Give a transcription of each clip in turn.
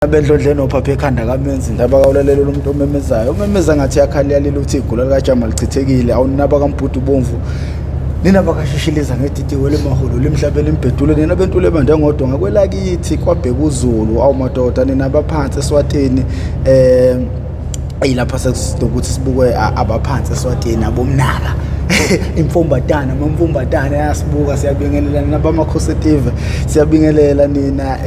Abendlondleni ophaphe ekhanda kamenzi indaba kawulalela umuntu omemezayo umemeza ngathi yakhalela liluthi igula likaJama lichithekile awunaba kaMbhudu Bomvu nina bakashishiliza ngedidewele emaholo limhlabela imbhedulo nina bentule bande ngodwa ngakwelakithi kwabheka uZulu awumadoda nina abaphansi eSwatini ayilapha sekuthi sibukwe abaphansi eSwatini abomnaka imfumbatana mamfumbatana yasibuka siyabingelela nabamakhositive siyabingelela nina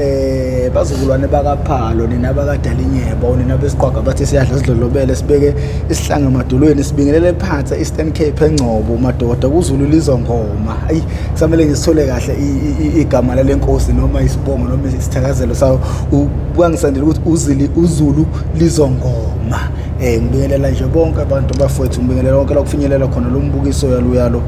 bazukulwane bakaPhalo nina bakadalinyebo nina besiqwaga bathi siyadla sidlolobele sibeke isihlange emadolweni sibingelele phansi Eastern Cape eNgcobo madoda kuZulu lizongoma ayi kusamele ngisithole kahle igama lalenkosi noma isibongo noma isithakazelo sawo uyangisandela ukuthi uZulu lizongoma ngibingelela nje bonke abantu bafowethu ngibingelela konke la kufinyelela khona lo mbukiso yalo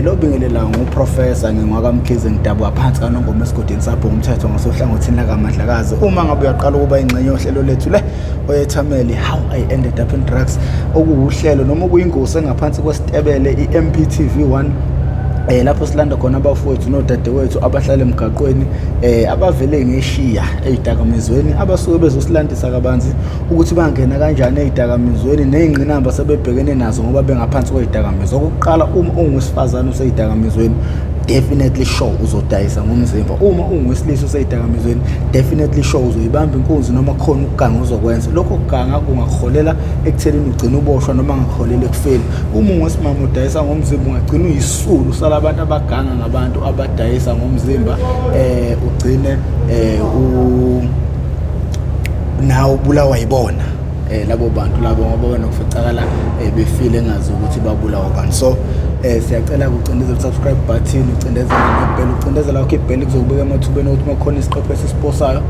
lo bingelela nguprofessor ngingwakamkhize ngidabwa phansi kanongoma esigodini sapho ngumthetho ngasohlangothini la kaMadlakazi uma ngabe uyaqala ukuba ingcenye yohlelo lethu le oyethameli how I ended up in drugs okuwuhlelo noma kuyingozi engaphansi kwesitebele iMp TV1 lapho silanda khona abafowethu nodadewethu abahlala emgaqweni abavele ngeshiya ezidakamizweni abasuke bezosilandisa kabanzi ukuthi bangena kanjani ezidakamizweni nezingqinamba sebebhekene nazo ngoba bengaphansi kwezidakamizwa okokuqala uma ungusifazana usezidakamizweni definitely sure uzodayisa ngomzimba uma ungowesilisa usezidakamizweni definitely sure uzoyibamba inkunzi noma khona ukuganga uzokwenza lokho kuganga kungakholela ekutheleni ugcina uboshwa noma ngakholela ekufeni uma ungowesimama udayisa ngomzimba ungagcina uyisulu sala abantu abaganga ngabantu abadayisa ngomzimba ugcine nawo ubulawa yibona labo bantu labo ngoba banokuficakala befile engazi ukuthi babulawa kanti so siyacela ukucindezela subscribe button ucindezela nebell ucindezela lokho ibell kuzokubeka emathubeni ukuthi makhona isiqephu esisiposayo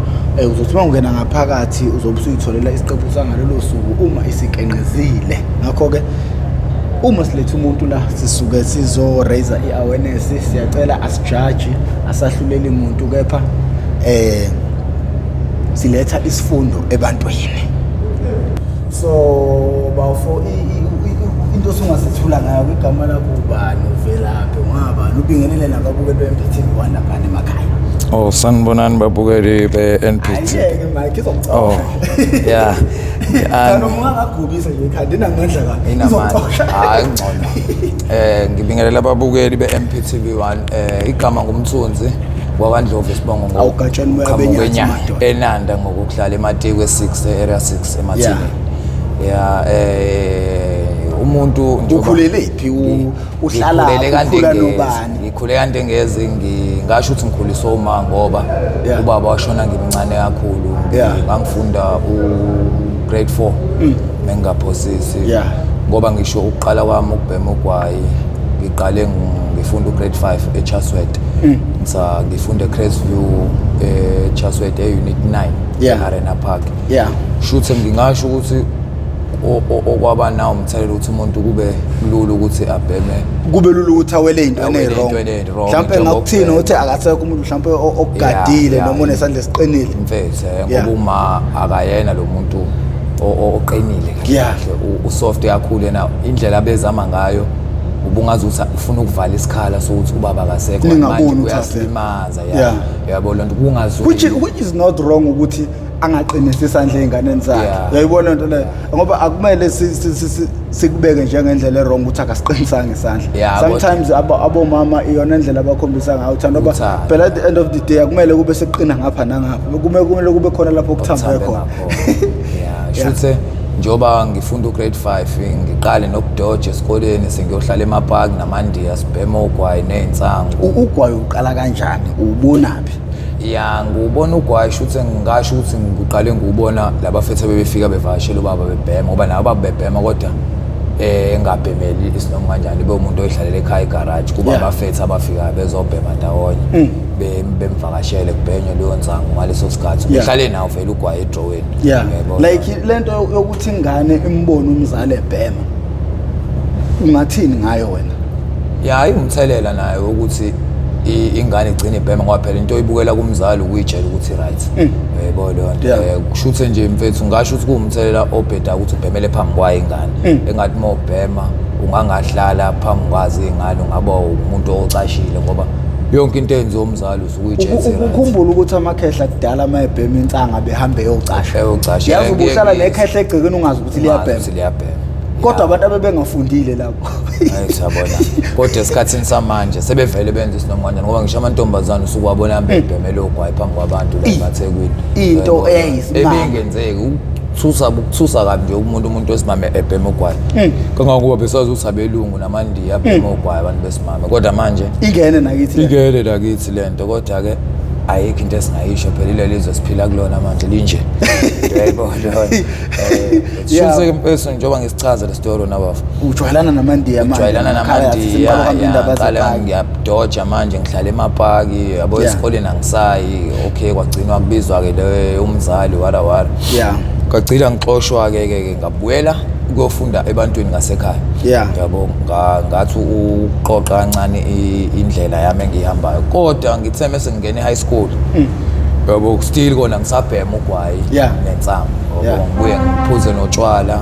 uzothi ungena ngaphakathi uzobe usuyitholela isiqephu sangalelo suku uma isikenqezile ngakho ke uma silethe umuntu la sisuke sizo raise iawareness siyacela asijudge asahluleli umuntu kepha siletha isifundo ebantwini so bawufo into songasithula ngayo igama lakho ubani uvelaphi ngabani ubingelele nababukeli beMp TV1 lapha emakhaya sanibonani babukeli beNPT Mike izocela yeah kana ungangagubisa nje ekhanda inamandla kabi inamandla hayi ngcono ngibingelela ababukeli beMP TV1 igama ngumthunzi kwaKwaNdlovu isibongo awugatshani moyabenyathi enanda ngokuhlala eMatiko 6 area 6 emathini umuntu nje ukhulelephi uhlala nobani ngikhule kanti ngeze ngingasho ukuthi ngikhuliswa uma ngoba ubaba washona ngimncane kakhulu ngangifunda grade 4 mengaphosisi ngoba ngisho ukuqala kwami ukubhema ugwayi ngiqale ngifunda grade 5 eChaswet ngifunda Crestview eChaswet eunit 9 eArena Park shuthe ngingasho ukuthi okwaba nawo umthelelo ukuthi umuntu kube lula ukuthi abheme kube lula ukuthi awele into enewrong mhlawumbe ngakuthina ukuthi akasekho umuntu mhlawumbe okugadile noma unesandla esiqinile mfethu ngoba uma akayena lo muntu oqinile kahle usoft kakhulu yena indlela abezama ngayo ubungazi ukuthi ufuna ukuvala isikhala sokuthi ubaba akasekho manje uyasilimaza yabo lonto kungazi which is not wrong ukuthi angaqinisa isandla einganeni zakhe uyayibona into le ngoba akumele sikubeke njengendlela errong ukuthi akasiqinisanga isandla sometimes abomama iyona indlela abakhombisa ngayo uthando ngoba phela at the end of the day akumele kube seqina ngapha nangapha kumele kube khona lapho ukuthambe khona shuthe njoba ngifunda grade 5 ngiqale nokudoja esikoleni sengiyohlala emapark namandiya sibhema ugwayi neinsangu ugwayi uqala kanjani ubonaphi ngubona ugwayi shuthe ngingasho ukuthi ngiqale ngubona labafethu bebefika bevashela ubaba bebhema ngoba nabo babebhema kodwa engabhemeli isinoma kanjani umuntu oyihlalela ekhaya egarage kuba abafethu abafika bezobhema ndawonye bemvakashele kubhenywe leyo nsangu ngaleso sikhathi uhlale nawo vele ugwayi edrowini like lento yokuthi ingane imbone umzali ebhema ungathini ngayo wena ayumthelela nayo ukuthi ingane igcine ibhema ngoba phela into oyibukela kumzali ukuyitshela ukuthi right yebo lonto kushuthe nje mfethu ngasho ukuthi kuwumthelela obheda ukuthi ubhemele phambi kwayo ingane engathi mawubhema ungangahlala phambi kwazi ingane ungaba umuntu ocashile ngoba yonke into enziwa umzali usukuyijetse ukukhumbula ukuthi amakhehla kudala amayebhema insanga behambe eyocasha yazi ubuhlala nekhehla egcekeni ungazi ukuthi liyabhema kodwa abantu abebengafundile lapho ayisabona kodwa esikhathini samanje sebevele benza isinomncane ngoba ngisho amantombazana usukwabona bebhemela ogwayi phambi kwabantu la eThekwini into eyisimanga ebingenzeki ukuthusa kabi nje umuntu wesimame ebhema ogwayi kangangoba besazi ukuthi abelungu namandiya abhema ogwayi abantu besimame kodwa manje ingene nakithi lento kodwa ke ayikho into esingayisho phela ilelizwe siphila kulona manje linje yebo shuse impesa njengoba ngisichaza le story nabafu ujwayelana namandiya qala ngiyadoja manje ngihlala emapaki yabo esikoleni angisayi okay kwagcinwa kubizwa ke le umzali wara kwagcila ngixoshwa ke ngabuyela ukuyofunda ebantwini ngasekhaya yabo ngathi uqoqa kancane indlela yami engihambayo kodwa ngithe mase ngene high school yabo still kona ngisabhema ugwayi nensango yabo ngibuye ngiphuze notshwala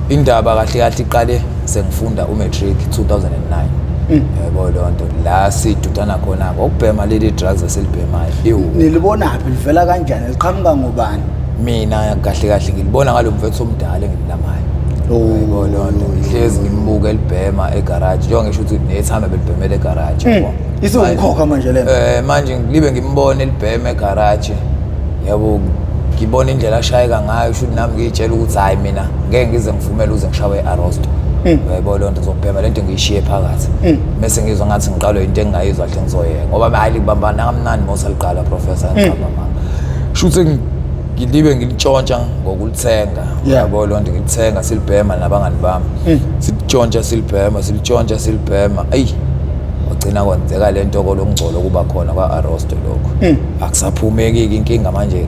indaba kahle iqale sengifunda umatric 2009 yabo lonto la sidudana khona ngokubhema leli drugs esilibhemayo nilibona phi livela kanjani liqhamuka ngobani mina kahle ngilibona ngalomfethu omdala engilamayo yebo lonto ngihlezi ngimbuka elibhema egarage njengoba ngisho ukuthi nethamba belibhemela egarage yabo isiwukhokha manje lento manje ngibe ngimbona elibhema egarage yabo ngibona indlela ashayeka ngayo should nami ngitshela ukuthi hayi mina ngeke ngize ngivumele uze ngishawe earrest yebo lonto zokubhema lento ngiyishiye phakathi bese ngizwa ngathi ngiqalwe into engingayizwa hle ngizoyenga ngoba hayi libambana kamnandi mosaliqala professor ngiqaba mama shuthe ngilibe ngilitshontsha ngokulithenga yabo lonto ngilithenga silibhema nabangani bami silitshontsha silibhema ayi wagcina kwenzeka lento kolongcolo kuba khona kwa-arrest lokho akusaphumeki inkinga manje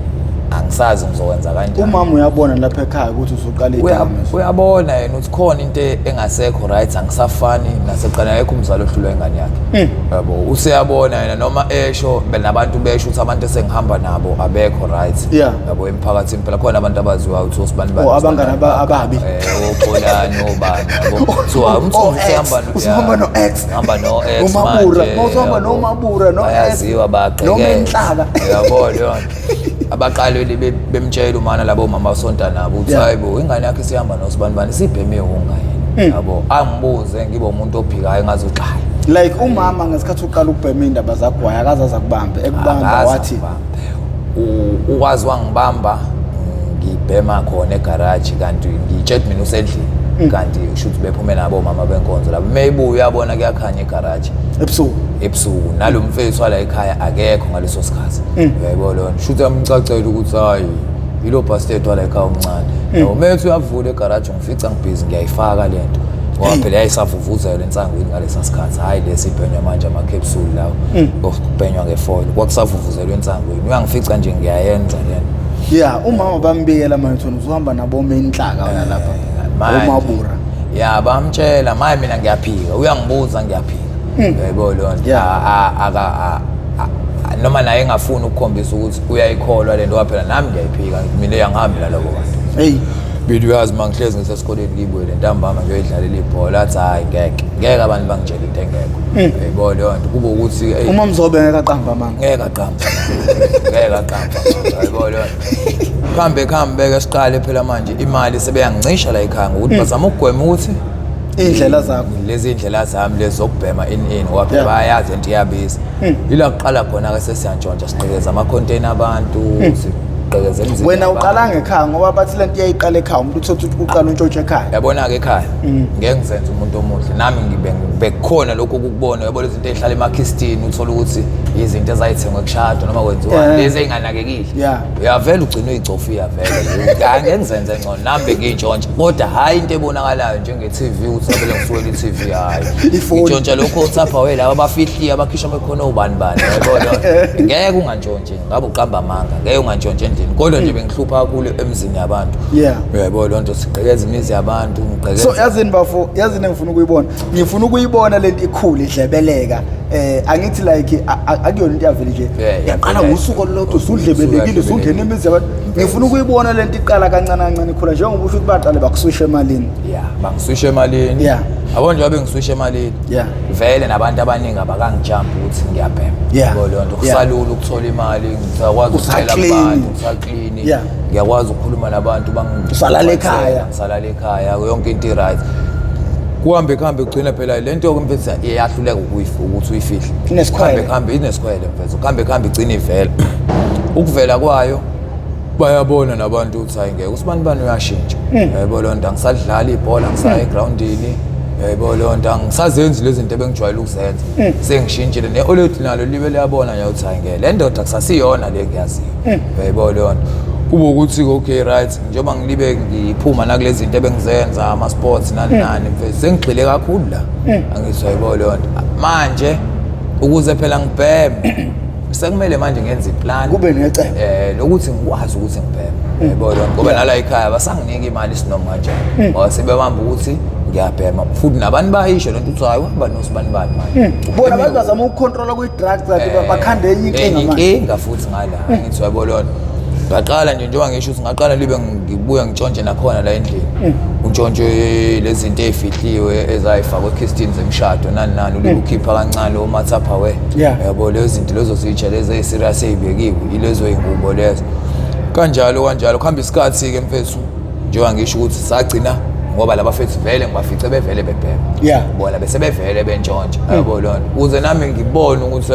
angisazi ngizokwenza kanjani umama uyabona lapha ekhaya ukuthi usuqala idamage uyabona yena ukuthi khona into engasekho right angisafani naseqala yakho umzali ohlulwa ingane yakhe yabo useyabona yena noma esho benabantu besho ukuthi abantu esengihamba nabo abekho right yabo emphakathini phela khona abantu abaziwa ukuthi osibani bani abangani ababi oqolani obani yabo so umthombo usihamba no X hamba no X umabura mawuhamba no mabura no ayaziwa baqeke noma enhlaba yabo leyo abaqaleli bemtshela umana labo mama basonta nabo uthi hayibo ingane yakhe sihamba nosibani sibheme ungayena yabo angibuze ngibe umuntu ophikayo ngazoqala like umama ngesikhathi uqala ukubhema indaba zakugwaya akazaza kubambe ekubamba wathi ukwazi wangibamba ngibhema khona egarage kanti ngitshela mina usendlini kanti ushuthi bephume nabo mama benkonzo labo maybe uyabona kuyakhanya egarage ebusuku nalomfethu wala ekhaya akekho ngaleso sikhathi uyayibona lona shuthi amcacela ukuthi hayi ilo bastard wala ekhaya omncane yabo manje uyavula egarage ngifica ngibhizi ngiyayifaka lento ngoba phela yayisavuvuzela ensangweni ngalesa sikhathi hayi lesibhenywa manje ama capsule lawo okubhenywa ngefoil kwakusavuvuzela ensangweni uyangifica nje ngiyayenza lento umama bambikela manje uzohamba nabo menhlaka wona lapha umabura bamtshela maye mina ngiyaphika uyangibuza ngiyaphika yebo lonto noma naye engafuni ukukhombisa ukuthi uyayikholwa lento waphela nami ngiyayiphika mina yangihambi la lokho bantu bidu yazi mangihlezi ngisesikoleni ngibuye lentambama ngiyoyidlalela ibhola athi hayi ngeke abantu bangitshela into engekho yebo lonto kube ukuthi uma mzobe ngeke aqamba manga ngeke aqamba yebo lonto khambe ke siqale phela manje imali sebeyangicisha la ekhaya ukuthi bazama ukugwema ukuthi indlela zakho lezi indlela zami lezi zokubhema in ngoba phela bayazi into iyabiza ila kuqala khona ke sesiyantshontsha siqhekeza ama container abantu siqhekeza emzini wena uqala ngekhaya ngoba bathi lento iyayiqala ekhaya umuntu uthothi uqala untshontsha ekhaya yabona ke ekhaya ngeke ngizenze umuntu omuhle nami ngibekhona lokho ukubona yabo lezi zinto ezihlala emakhistini uthola ukuthi izinto ezayithengwe kushado noma kwenziwa lezi enganakekile uyavela ugcina uyigcofi yavela ngeke ngizenze ngcono nami ngintshontsha kodwa hayi into ebonakalayo njenge TV uthi sabele ngisuwela iTV hayi intshontsha lokho uthapha we laba abafihliye abakhisha bekhona ubani yabona ngeke ungantshontshe ngabe uqamba amanga ngeke ungantshontshe endlini kodwa nje bengihlupha kakhulu emzini yabantu uyayibona lonto siqhekeza imizi yabantu ngiqhekeza so yazini engifuna ngifuna ukuyibona lento ikhulu idlebeleka angithi like akuyona into yavela nje yaqala ngosuku olulodwa usudlebelekile usungena imizi yabantu ngifuna ukuyibona lento iqala kancane kancane ikhula njengoba usho ukuthi baqale bakuswisha emalini. Yeah, bangiswisha emalini. Yeah. Yabo nje bengiswisha emalini. Yeah. Vele nabantu abaningi abakangijump ukuthi ngiyabhema. Yabo lonto kusalula ukuthola imali, ngiyakwazi ukucela abantu, ngisaclean. Yeah. Ngiyakwazi ukukhuluma nabantu usalala ekhaya. Ngisalala ekhaya, yonke into right. Kuhambe kugcina phela lento mfethu iyahluleka ukuthi uyifihle. Ineskhwele mfethu. Kuhambe igcina ivela. Ukuvela kwayo bayabona nabantu ukuthi hayi ngeke usibani uyashintsha. Yabo lonto angisadlala ibhola ngisaya egroundini. Yabo lonto angisazenzi lezi zinto ebengijwayele ukuzenza. Sengishintshile ne-already nalo libe liyabona nje ukuthi hayi ngeke le ndoda kusasiyona le ngiyaziyo. Yabo lonto kube ukuthi okay right njengoba ngilibe ngiphuma nakulezi zinto ebengizenza ama sports nani mfethu sengigxile kakhulu la angizwa yabo lonto manje ukuze phela ngibheme sekumele manje ngenze iplan kube necebo lokuthi ngikwazi ukuthi ngibheme yabo lonto ngoba nala ekhaya basanginika imali sinoma kanjani ngoba sebebamba ukuthi ngiyabhema futhi nabantu bayisho lento uthi hayi uhamba nosibani manje bona abantu bazama ukucontrola kwi-drugs zathi bakhande enye inkinga manje inkinga futhi ngala ngithi yabo lonto ngaqala nje njengoba ngisho ukuthi ngaqala libe ngibuya ngitshontshe nakhona la endlini untshontshe lezi zinto ezifihliwe ezayifakwa ekhistini zemshado nani ulibe ukhipha kancane oWhatsApp awe yabo lezo zinto lezo zitsha lezi eziserious ezibekiwe ilezo ingubo lezo kanjalo kuhamba isikhathi ke mfethu njengoba ngisho ukuthi sagcina ngoba labafethu vele ngibafice bevele bebhema bona bese bevele bentshontshe yabo lona uze nami ngibone ukuthi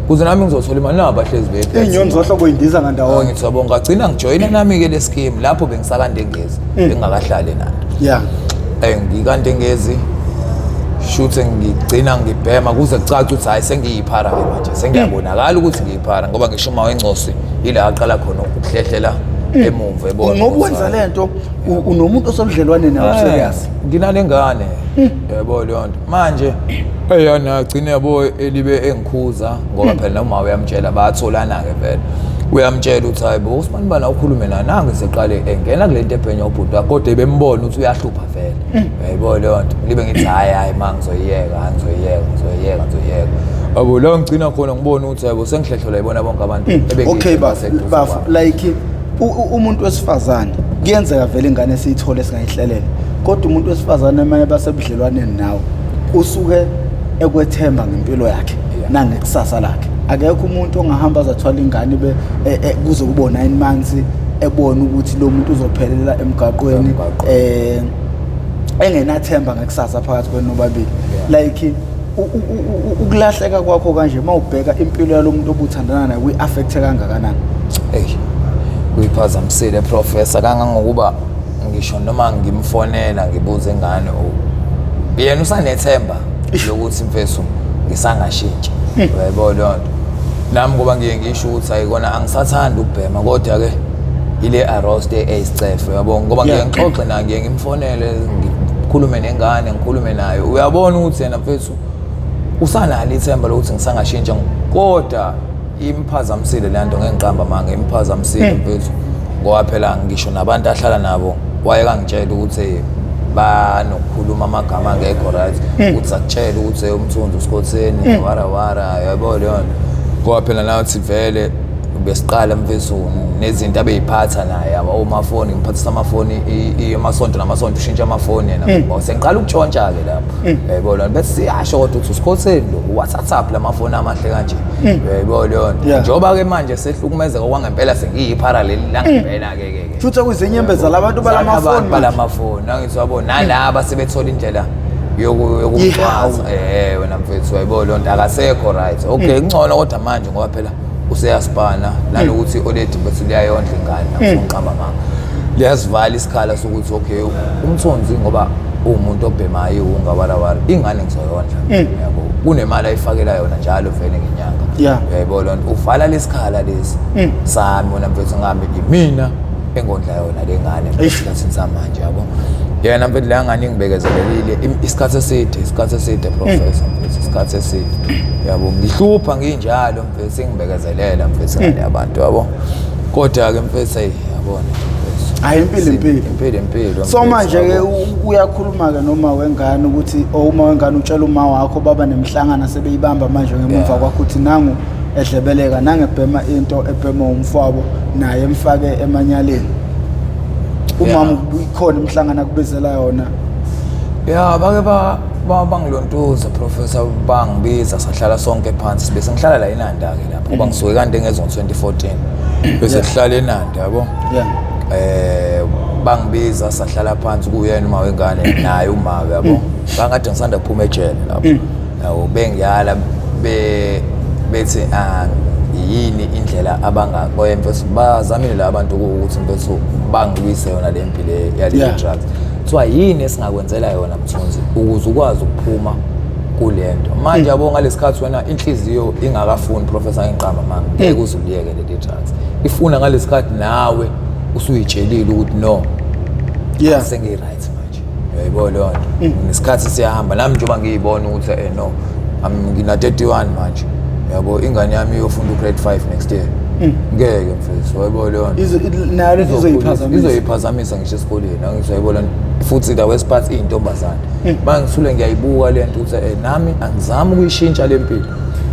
kuze nami ngizothola imali nabahlezi bephethe inyoni zohlobo indiza ngandawonye ngithi yabo ngagcina ngijoyina nami ke le scheme lapho bengisakande ngezi bengakahlali nani ngikande ngezi shuthe ngigcina ngibhema kuze kucace ukuthi hayi sengiyiphara manje sengiyabonakala ukuthi ngiyiphara ngoba ngisho uma wencosi ila aqala khona ukuhlehlela emumva ebona ngoba wenza lento unomuntu osolidlelwane nawe serious nginalengane yabo leyo manje eyona agcine yabo elibe engikhuza ngoba phela noma uyamtshela bayatholana ke vele uyamtshela ukuthi hayibo usibani bana ukhulume naye nange seqale engena kulento ephenya ubhuti kodwa bembona ukuthi uyahlupha vele yabo leyo nto libe ngithi hayi mangizoyiyeka abo la ngicina khona ngibona ukuthi hayibo sengihlehlela yibona bonke abantu okay bafu like umuntu wesifazane kuyenzeka vele ingane siyithole singayihlelele kodwa umuntu wesifazane manje basebudlelwaneni nawe usuke ekwethemba ngempilo yakhe nangekusasa lakhe akekho umuntu ongahamba azathwala ingane kuze kube 9 months ebona ukuthi lo muntu uzophelela emgaqweni engenathemba ngekusasa phakathi kwenu nobabili like ukulahleka kwakho kanje mawubheka impilo yalomuntu obuthandana naye uyi-affecte kangakanani kuyiphazamisile professor kangangokuba ngisho noma ngimfonela ngibuze ingane yena usanethemba lokuthi mfethu ngisangashintshi uyayibona lonto nami ngoba ngiye ngisho ukuthi ayikona angisathanda ukubhema kodwa ke ile arrest eyisicefo uyabona ngoba ngiye ngixoxe naye ngiye ngimfonele ngikhulume nengane ngikhulume naye uyabona ukuthi yena mfethu usanalo ithemba lokuthi ngisangashintsha kodwa imphazamisile le nto ngengiqamba manje imphazamisile mfethu ngoba phela ngisho nabantu ahlala nabo wayekangitshela ukuthi banokukhuluma amagama angekho right uthi akutshela ukuthi umthunzi uSkotseni wara yabo leyo ngoba phela nathi vele besiqala mfethu nezinto abeyiphatha naye amafoni ngiphathisa amafoni amasonto namasonto ushintsha amafoni yena ngoba sengiqala ukutshontsha ke lapho yabo leyo bese siyasho kodwa uthi uSkotseni lo WhatsApp lamafoni amahle kanje yabo leyo njoba ke manje sehlukumezeka kwangempela sengiyiparallel la ngempela ke futhi kuzinyembeza labantu balamafoni nangithi wabo nalaba sebethola indlela yokumchaza wena mfethu yabo leyo nto akasekho right okay ngcono kodwa manje ngoba phela useyasibana nalokuthi already bese liyayondla ingane nakuqamba manga liyazivala isikhala sokuthi okay umthonzi ngoba umuntu obhemayo ungawarawara ingane ngizoyondla yabo kunemali ayifakela yona njalo vele ngenyanga yabo lonto uvala lesikhala lesi sami wona mfethu ngambe mina engondla yona lengane esikhathini samanje yabo yena mfethu la ngane ngibekezelelile isikhathi eside professor mfethu isikhathi eside yabo ngihlupha nginjalo mfethu sengibekezelela mfethu ngale abantu yabo kodwa ke mfethu yabona hayi impilo so manje ke uyakhuluma ke noma wengane ukuthi uma wengane utshela uma wakho baba nemhlangano sebeyibamba manje ngemuva kwakho uthi nangu edlebeleka nangebhema into ebhema umfwabo naye emfake emanyaleni umama ikhona imhlangano akubizela yona bake bangilontuza professor bangibiza sahlala sonke phansi bese ngihlala la eNanda ke lapho ngoba ngisuke kande ngezwe 2014 bese sihlala eNanda yabo bangibiza sahlala phansi kuyena uma wengane naye umawe yabo bangade ngisanda kuphuma ejele lapho yawo bengiyala bethi yini indlela abangakoyemfethu bazamile la abantu ukuthi mfethu bangilwise yona le mpilo yale drugs kuthiwa yini esingakwenzela yona Mthunzi ukuze ukwazi ukuphuma kulento manje yabo ngalesikhathi wena inhliziyo ingakafuni professor ngiqamba manga ngeke uzuliyeke le drugs ifuna ngalesikhathi nawe usuyitshelile ukuthi no sengi right manje uyayibona lonto nesikhathi siyahamba nami njengoba ngiyibona ukuthi no ngina 31 manje yabo ingane yami iyofunda grade 5 next year ngeke mfethu uyayibona lonto nayo izoyiphazamisa ngisho esikoleni angizayibona futhi la wesiphathi intombazana bangisule ngiyayibuka lento ukuthi nami angizami ukuyishintsha lempilo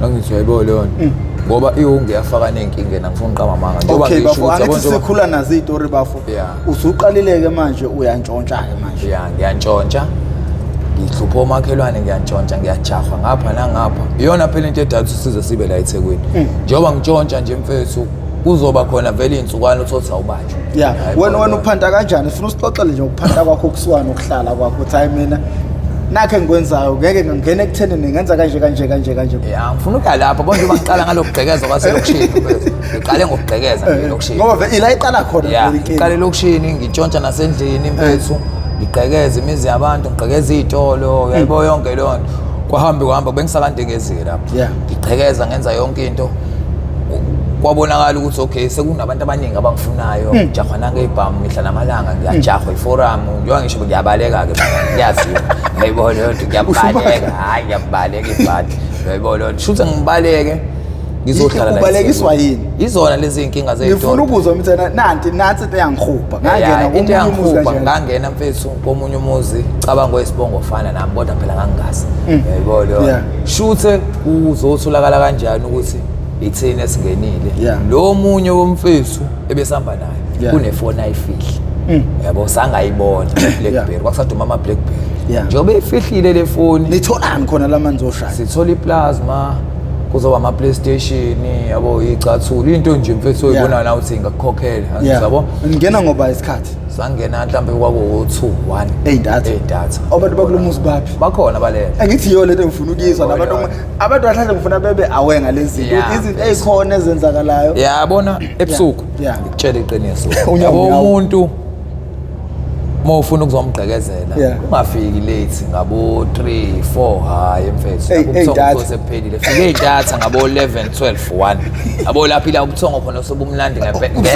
angithi uyayibona lonto ngoba ngiyafaka nenkinga ngifuna uqama manga njengoba ngisho ukuthi yabona sikhula nazo izitori bafo usuqalileke manje uyantshontsha ke manje ngiyantshontsha ngihlupha omakhelwane ngiyantshontsha ngiyajaha ngapha nangapha iyona phela into edathu size sibe la eThekwini njengoba ngitshontsha nje mfethu kuzoba khona vele insukwana uthothi awubanjwe wena uphanda kanjani sifuna usixoxele nje ukuphanda kwakho kuswana ukuhlala kwakho uthi hayi mina nakhe ngikwenzayo ngeke ngingene ekuthenini ngenza kanje ngifuna ukuya lapha bonke bangicala ngalokugqekeza kwaselokishini mfethu ngiqale ngokugqekeza ngelokishini ngoba ila iqala khona ngiqale lokishini ngitshontsha nasendlini mfethu ngigqekeza imizi yabantu ngigqekeza izitolo uyayibo yonke lonto kwahamba bengisakande ngezike lapha ngigqekeza ngenza yonke into kwabonakala ukuthi okay sekunabantu abaningi abangifunayo ngijahwa nangebhamu mihla namalanga ngiyajahwa iforum njengoba ngisho ngiyabaleka ke ngiyazi uyayibona lonto ngiyabaleka ngiyabaleka ibhadi uyayibona lonto shuthe ngibaleke ngizohlala la ubalekiswa yini izona lezi inkinga zethu ngifuna ukuzwa mthana nanti into yangikhupha ngangena mfethu komunye umuzi cabanga oyisibongo ofana nami kodwa phela ngangingazi uyayibona shuthe uzotholakala kanjani ukuthi ithini esingenile lo munye womfethu ebesihamba naye kunefoni ayifihli yabo sangayibona Blackberry kwakusaduma ama Blackberry njengoba efihlile le foni nitholani khona lamanzi oshaya sithola iplasma kuzoba ama PlayStation yabo icathula into nje mfethu oyibona na uthi ngakukhokhela yabo ngena ngoba isikhathi sangena mhlambe kwaku 2 1 data abantu bakulumuzi baphi bakhona balele engithi yo lento ngifuna ukuyizwa abantu bahlanje ngifuna bebe awe ngalezi izinto ezikhona ezenzakalayo yabona ebusuku ngikutshela iqiniso yabo umuntu mawufuna ukuzomgqekezela ungafiki late ngabo 3 4 hayi mfethu ubuthongo sephelile fike idatha ngabo 11 12 1 abo lapha ila ubuthongo khona sobumnandi ngeke akuze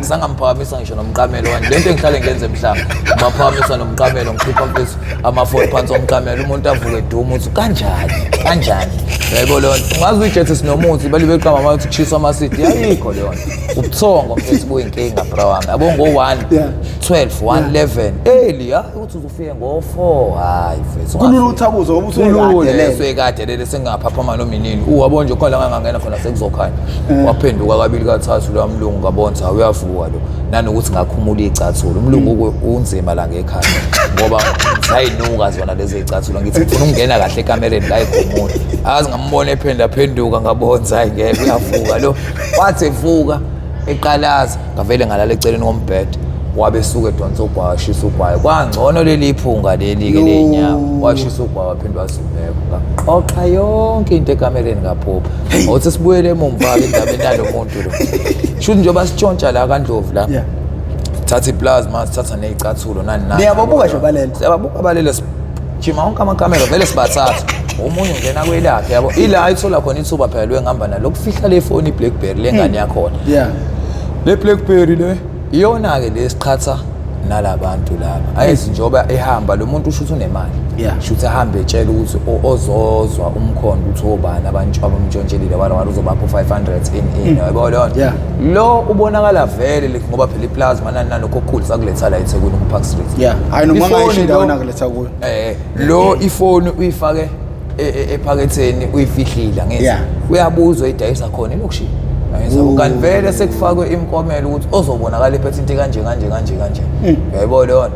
sangamphakamisa ngisho nomqamelo wanje lento engihlale ngenze emhlanga baphakamisa nomqamelo ngikhipha mfethu ama-4 phansi omqamelo umuntu avuke edumo uthi kanjani yebo lonto ungazi uyijethi sinomuthi bali beqama amathi kushisa amasidi ayikho leyo ubuthongo mfethu buyinkinga bra wami yabo ngo1 12 1 early uthi uzofika ngo4 hayi mfethu kulula uthabuzo ngoba usuyekadelele sengaphaphama nominini uwabo nje khona ngangena khona sekuzokhanya waphenduka kabili kathathu la mlungu ngabonza uyavuka lo nanokuthi ngakhumula icathulo umlungu unzima la ngekhaya ngoba sayinuka zona lezi icathulo ngithi ngifuna ukungena kahle ekamereni ngayikhumula azi ngambona ephenduka ngabonza hayi ngeke uyavuka lo wathi evuka eqalaza ngavele ngalala eceleni kombhede wabe suke edonsa ubhawa washisa ubhawa kwangcono leli iphunga leli ke lenyama washisa ubhawa waphinde wasubeka ngaxoxa yonke into ekamereni ngaphupha othi sibuyele emumva ke indaba enalo muntu lo shuthi njengoba sitshontsha la kaNdlovu la thatha iplasma sithatha nezicathulo nani niyababuka nje balele siyababuka balele jima wonke amakamera vele sibathatha omunye ungena kwelakhe yabo ila ayithola khona ithuba phela lwengihamba nalo kufihla le phone iBlackberry lengane yakhona le Blackberry le iyona ke lesiqhatha nalabantu laba ayizi njoba ehamba lo muntu usho ukuthi unemali shuthi ahambe etshela ukuthi ozozwa umkhondo uthi obani abantu abamntshontshelile wala uzobapho 500 in yabona lo ubonakala vele ngoba phela iplasma nani lokho sakuletha la eThekwini kuPark Street hayi noma ngayishinda wona kuletha kuyo lo ifoni uyifake ephaketheni uyifihlile ngithi uyabuzwa idayisa khona elokushini kanti vele sekufakwe imikomelo ukuthi ozobonakala ephethe into kanje uyayibona yona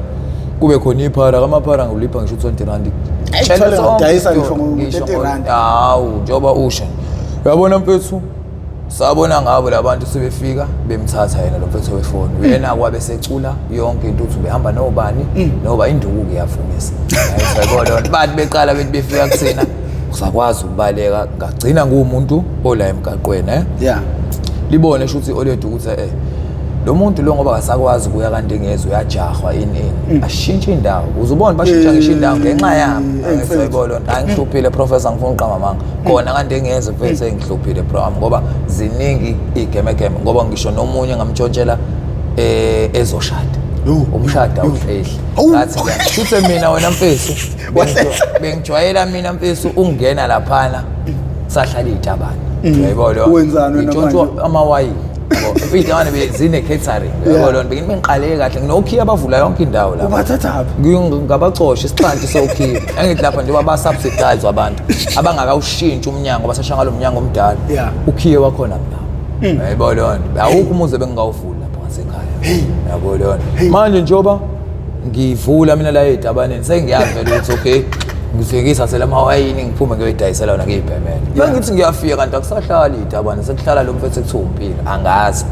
kube khona iphara kamaphara ngulipha ngisho 20 rand dayisa ngisho ngo-30 rand hawu njengoba usha uyabona mfethu sabona ngabo labantu sebefika bemthatha yena lo mfethu wefoni yena kwabe secula yonke into uthi behamba nobani noba induku yafumisa ayisayibona bathi beqala bethi befika kusena usakwazi ukubaleka ngagcina ngumuntu ola emgaqweni libone shuthi olethu ukuthi lo muntu lo ngoba akasakwazi kuya kanti ngezwe uyajahwa ini ashintshe indawo uzubona bashintsha ngisho indawo ngenxa yami ayisayibona angihluphile professor ngifuna uqamba amanga khona kanti ngezwe mfethu engihluphile program ngoba ziningi igemegeme ngoba ngisho nomunye ngamtshontshelwa ezoshada umshado awuhlehli ngathi ngiyashuthe mina wena mfethu bengijwayela mina mfethu ungena laphana sahlala itabana uyayibona wenzani ngisho amawayini mfethu yona bezine catering uyabona bengiqale kahle nginokhiya abavula yonke indawo la ubathathaphi ngabacosha isixhanti sokhiya angithi lapha nje baba subsidize abantu abangakawushintsha umnyango basashanga lo mnyango omdala ukhiye wakhona mina uyayibona awukho umuze bengingawuvula lapha ngasekhaya uyabona manje njoba ngivula mina la edabaneni sengiyavela ukuthi okay ngifikisa sela mawayini ngiphume ngiyoyidayisela wona ngiyibhemele bengithi ngiyafika kanti akusahlali idabane sekuhlala lo mfethu ekuthiwa umpilo angazi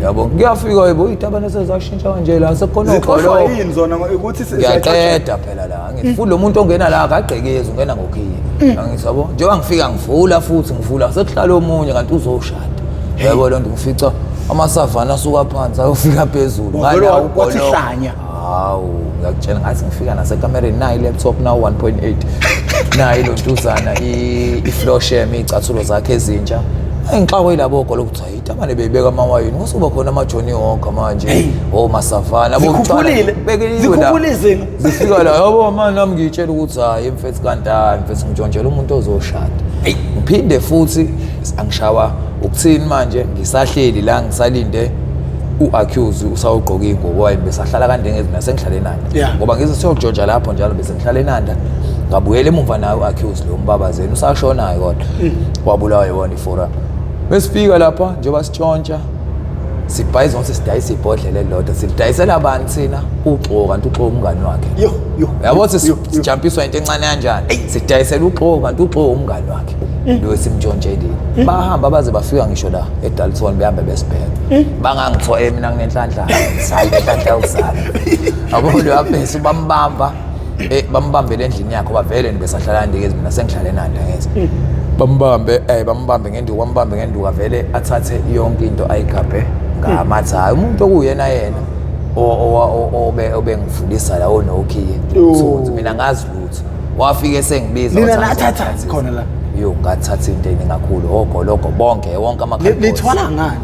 yabo ngiyafika yebo idabane sezashintsha kanje la sekukhona ukholo yini zona ukuthi ngiyaqeda phela la ngithi futhi lo muntu ongena la akagqekezi ungena ngokhiye angithi yabo njengoba ngifika ngivula futhi ngivula sekuhlala omunye kanti uzoshada yabo lo nto ngifica amasavana asuka phansi ayofika phezulu ngala ukwathi hlanya hawu ngiyakutshela ngathi ngifika nasekamereni nayi laptop now 1.8 nayi lo ntuzana i-floor share icathulo zakhe ezintsha engixakwe labo golo ukuthi hayi abane beyibeka amawayini ngosuba khona amajoni wonke manje masavana zikhuphulile zikhuphulizini zifika la yabo manje nami ngiyitshela ukuthi hayi mfethu kanti mfethu ngitshontshela umuntu ozoshada ngiphinde futhi angishawa ukuthini manje ngisahleli la ngisalinde u-accuse usawugqoka ingubo wayini besahlala kande ngezina sengihlale enanda ngoba ngize siyojoja lapho njalo bese ngihlale enanda ngabuyela emumva nayo u-accuse lo mbabazeni usashonayo kodwa Kwabulawa yona ifora besifika lapha njengoba sitshontsha sibhayiza ukuthi sidayisa ibhodlela elilodwa sidayisela abantu thina uxoko kanti uxoko umngani wakhe yabo sijampiswa into encane kanjani sidayisela uxoko kanti uxoko umngani wakhe lo simtshontshelile bahamba baze bafika ngisho la eDalton behambe besibheka bangangithola mina nginenhlanhla sayi enhlanhla uzala abo lo abese bambambele endlini yakhe bavele besahlala ndikezi mina sengihlala enanda ngithi bambambe ngenduka vele athathe yonke into ayigabhe ngamathi hayi umuntu okuyena yena obengifundisa la onokhiye uthunzi mina ngazi lutho wafike sengibiza mina nathatha khona la ngathatha into eningi kakhulu ogoloko wonke amakhadi lithwala ngani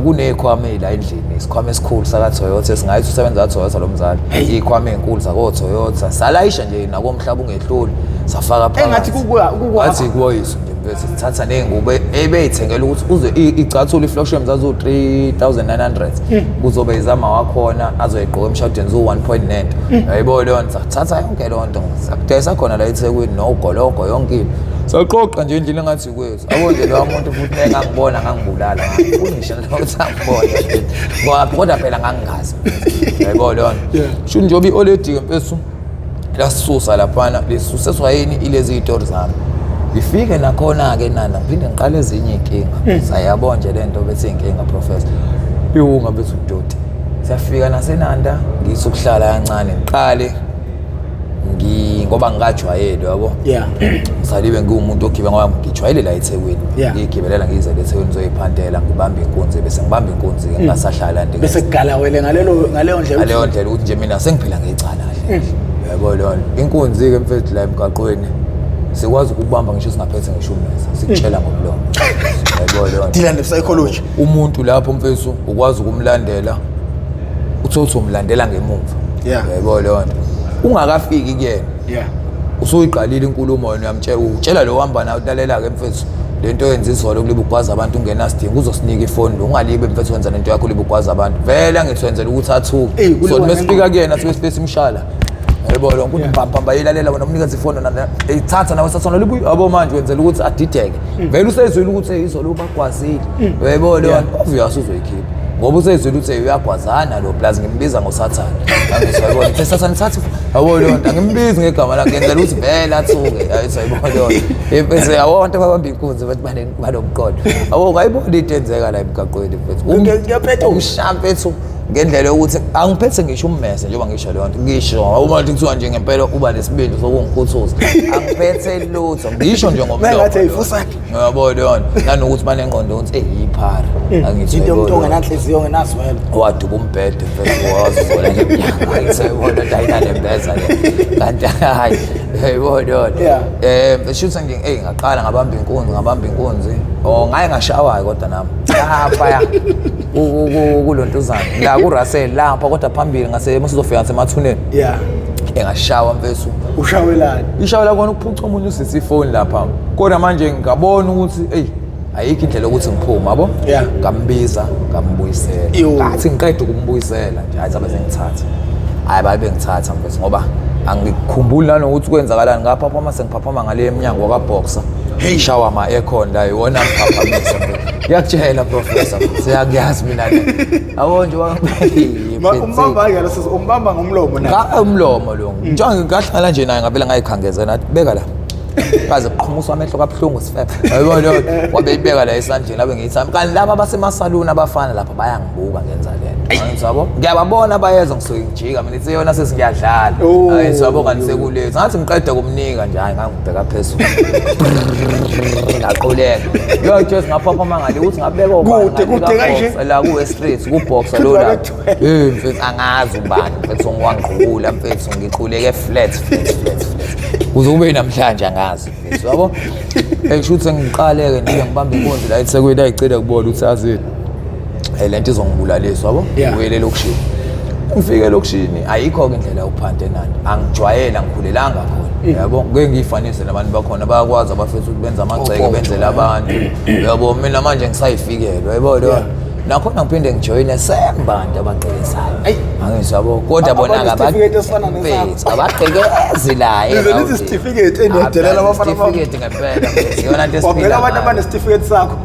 kunekhwame la endlini isikhwame esikhulu saka Toyota singayithi usebenza Toyota lo mzali ikhwame ezinkulu zako Toyota salayisha nje nakomhlaba ungehluli safaka phakathi engathi ngathi kuwoyiso nje mfethu sithatha nengubo ebeyithengela ukuthi uze icathulo iflosham zazo 3900 kuzobe izama wakhona azoyiqoqa emshadweni zo 1.9 yayibona leyo nto thatha yonke leyo nto sakudayisa khona la eThekwini nogoloko yonke saqoqa nje endlini engathi kwethu abonje lo muntu futhi engangibona ngangibulala ngifundisha lo uthambona ngoba kodwa phela ngangingazi yayibona leyo sho njobi oledi mfethu lasisusa laphana lisuseswayini ilezi itori zami ngifike nakhona ke nana ngiphinde ngiqale ezinye inkinga sayabona nje lento bethi inkinga professor iwunga bethu udoti siyafika nasenanda ngisukuhlala kancane ngiqale ngoba ngikajwayele yabo ngisalibe ngiwumuntu ogibe ngoba ngijwayele la eThekwini ngigibelela ngize eThekwini ngizoyiphandela ngibamba inkunzi bese ngibamba inkunzi ngingasahlala ndike bese kugalawele ngaleyo ndlela ukuthi nje mina sengiphila ngecala yabo lo inkunzi ke mfethu la emgaqweni sikwazi ukubamba ngisho singaphethe ngisho umesa sikutshela ngomlomo yabo lo dealer ne psychology umuntu lapho mfethu ukwazi ukumlandela uthothi umlandela ngemuva yabo lo ungakafiki kuyena usuyiqalile inkulumo wena uyamtshela utshela lo hamba nawe ulalela ke mfethu lento yenza izolo kulibe ugwaza abantu ungenasidingo uzosinika ifoni lo ungalibe mfethu wenza lento yakho libe ugwaza abantu vele angithwenzela ukuthi athuke so mesifika kuyena sibe simshala yebo lo umuntu mpamba yilalela wena umnikazi ifoni nana ethatha nawe sathana libuyi yabo manje wenzela ukuthi adideke vele usezwile ukuthi izolo bagwazile yebo lo obvious uzoyikhipha ngoba usezwile ukuthi uyagwazana lo plus ngimbiza ngosathana angizayibona ukuthi sathana thathi yabo lo angimbizi ngegama lakhe ngenzela ukuthi vele athuke ayisayibona lo bese awonke ababamba inkunzi bathi banomqondo abo ngayibona into enzeka la emgaqweni mfethu ngiyaphetha umshampe ethu ngendlela yokuthi angiphethe ngisho ummese njengoba ngisho leyo nto ngisho uma kuthiwa nje ngempela uba nesibindi sokungikhuthuza angiphethe lutho ngisho nje ngomlomo ngathi ayifusakhe uyabona yona nanokuthi banengqondo ukuthi yiphara angithi into yomuntu ongenanhliziyo ongenaswelo waduba umbhede mfethu wazola nje mnyaka ayisebona dayinale mbeza le kanti hayi yayibona shothi ngaqala ngabamba inkunzi ngaye ngashawayo kodwa nami lapha kulontuzana la kuRussell lapha kodwa phambili ngase masizofika ngasemathuneni engashawa mfethu ushawelana ishawela kona ukuphuca umuntu usisi phone lapha kodwa manje ngabona ukuthi ayikho indlela ukuthi ngiphume yabo ngambiza ngambuyisela ngathi ngiqeda ukumbuyisela nje hayi sabe sengithatha hayi babe ngithatha mfethu ngoba angikukhumbuli nanokuthi kwenzakalani ngapha phoma sengiphaphama ngale eminyango kaBoxer ishawa ama aircon la iwona ngiphaphamisha ngiyakutshela professor siyakuyazi mina abo nje umbamba yalo sizo umbamba ngomlomo naye umlomo lo njengoba ngahlala nje naye ngavela ngayikhangeza nathi beka la kaze qhumusa amehlo kabuhlungu sifepha yayibona wabe ibeka la esandleni labe ngiyithamba kanti laba basemasaluni abafana lapha bayangibuka ngenza lento ayizwabo ngiyababona bayeza ngisuke ngijika mina ithi yona sesingiyadlala ayizwabo kanti sekulethe ngathi ngiqeda kumnika nje hayi ngangibheka phezulu ngaquleka yo just ngaphapha mangale ukuthi ngabeka kude kanje la ku street ku Boxer lo la mfethu angazi ubani mfethu ngwangqula mfethu ngiquleke flat uzube namhlanje angazi mfethu yabo shothi ngiqaleke nje ngibamba inkonzo la eThekwini ayicela kubona ukuthi azini lento izongibulaliswa yabo uyele lokushini ngifike lokushini ayikho ke indlela yokuphante nani angijwayela ngikhulelanga khona yabo ngeke ngiyifanise nabantu bakhona bayakwazi abafethu ukuthi benza amagceke benzele abantu yabo mina manje ngisayifikelwa yabo lo nakhona ngiphinde ngijoyine sembantu abagqekezayo angizwabo kodwa bona abagqekezi la izo certificate endelela abafana certificate ngempela yona into esiphila abantu abane certificate sakho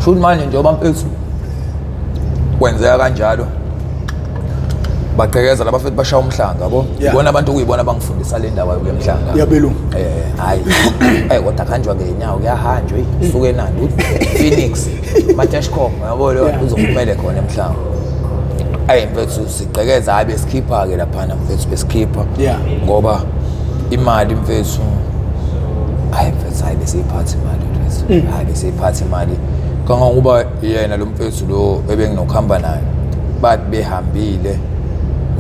shoot manje njengoba mfethu kwenzeka kanjalo bagqekeza labafethu bashaya umhlanga yabo ibona abantu ukuyibona bangifundisa le ndaba yemhlanga yabelungu hayi kodwa kanjwa ngenyawo kuyahanjwa usuke nandi Phoenix Mateshcom yabo lo uzofumele khona emhlanga mfethu sigqekeza hayi besikhipha ke lapha mfethu besikhipha ngoba imali mfethu mfethu hayi besiyiphatha imali hayi besiyiphatha imali kangangokuba yena lo mfethu lo ebenginokuhamba naye bathi behambile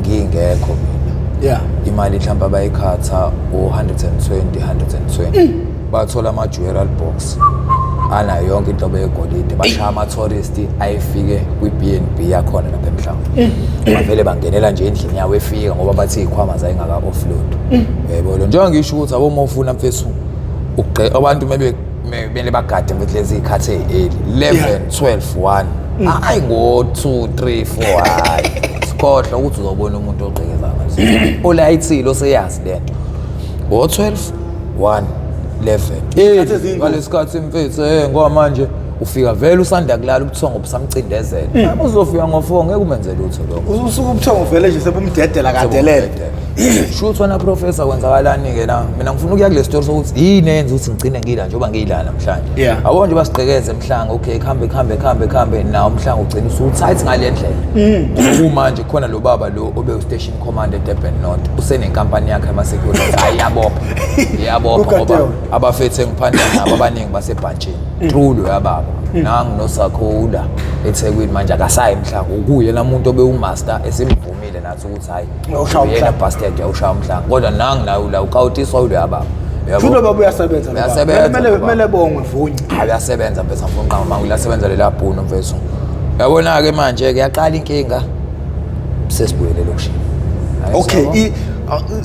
ngingekho mina imali mhlawumbe bayikhatha u120 bathola ama-jewelry box anayo yonke into begolide bashaya ama-tourist ayifike kwi-B&B yakhona lapha emhlawumbe bavele bangenela nje endlini yawo efika ngoba bathi iy'khwama zayingaka-offload yayibona njengoba ngisho ukuthi aboma ufuna mfethu abantu mele bagade mfethu lezi y'khathi early 11 12 1 hayi ngo-2 3 4 hayi sikhohlwa ukuthi uzobona umuntu ogqekeza ngazo olayithile oseyazi lento ngo-12 1 11 ngalesikhathi mfethu ngoba manje ufika vele usanda kulala ubuthongo busamcindezela uzofika ngo4 ngeke umenze lutho lokho usuke ubuthongo vele nje sebumdedela kadelele shothi wena professor kwenzakalani ke na mina ngifuna ukuya kule story sokuthi yini enza ukuthi ngicine ngila njengoba ngiyilana namhlanje yabo nje basiqhekeze emhlanga okay khambe nawo umhlanga ugcina usuthatha ngale ndlela manje khona lo baba lo obe station commander eDurban North usenenkampani yakhe ama security ayabopha ngoba abafethe ngiphandle nabo abaningi basebhantshini true lo yababa nangu noSakhe eThekwini manje akasayi emhlanga ukuye la muntu obe umaster esimvumile nathi ukuthi hayi uyena bastard ushaya umhlanga kodwa nangu nayo la uqawutiswa ulo yababa yabo baba uyasebenza kumele bongwe vunye uyasebenza mfethu ngifuna uqamba manje uyasebenza lela bhuno mfethu yabona ke manje ke yaqala inkinga sesibuyele lokushini okay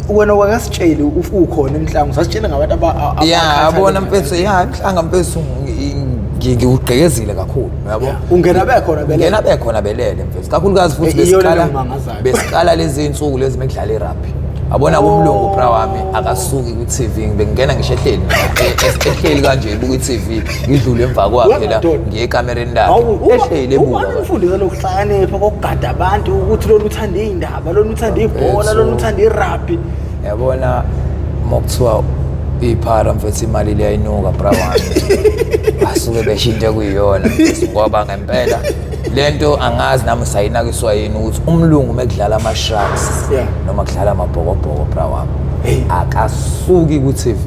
wena wakasitshela ukhona emhlanga sasitshela ngabantu yabona mfethu emhlanga mfethu ngigqekezile kakhulu yabo ungena bekhona belele mfethu kakhulukazi futhi besikala lezi insuku lezi mekudlala irugby abona kumlungu bra wami akasuki ku TV bengena ngisho ehleli kanje ibuka i-TV ngidlule emva kwakhe la ngiye ekamereni lakhe ehleli ebuka ufundisa lokuhlakanipha kokugada abantu ukuthi lona uthanda izindaba lona uthanda ibhola lona uthanda irugby yabona mokuthiwa iphara mfethu imali liyayinuka bra wami basuke beshintshe kuyiyona ngoba ngempela lento angazi nami sayinakiswa yini ukuthi umlungu mekudlala ama-sharks noma kudlala amabhokobhoko bra wami akasuki ku-TV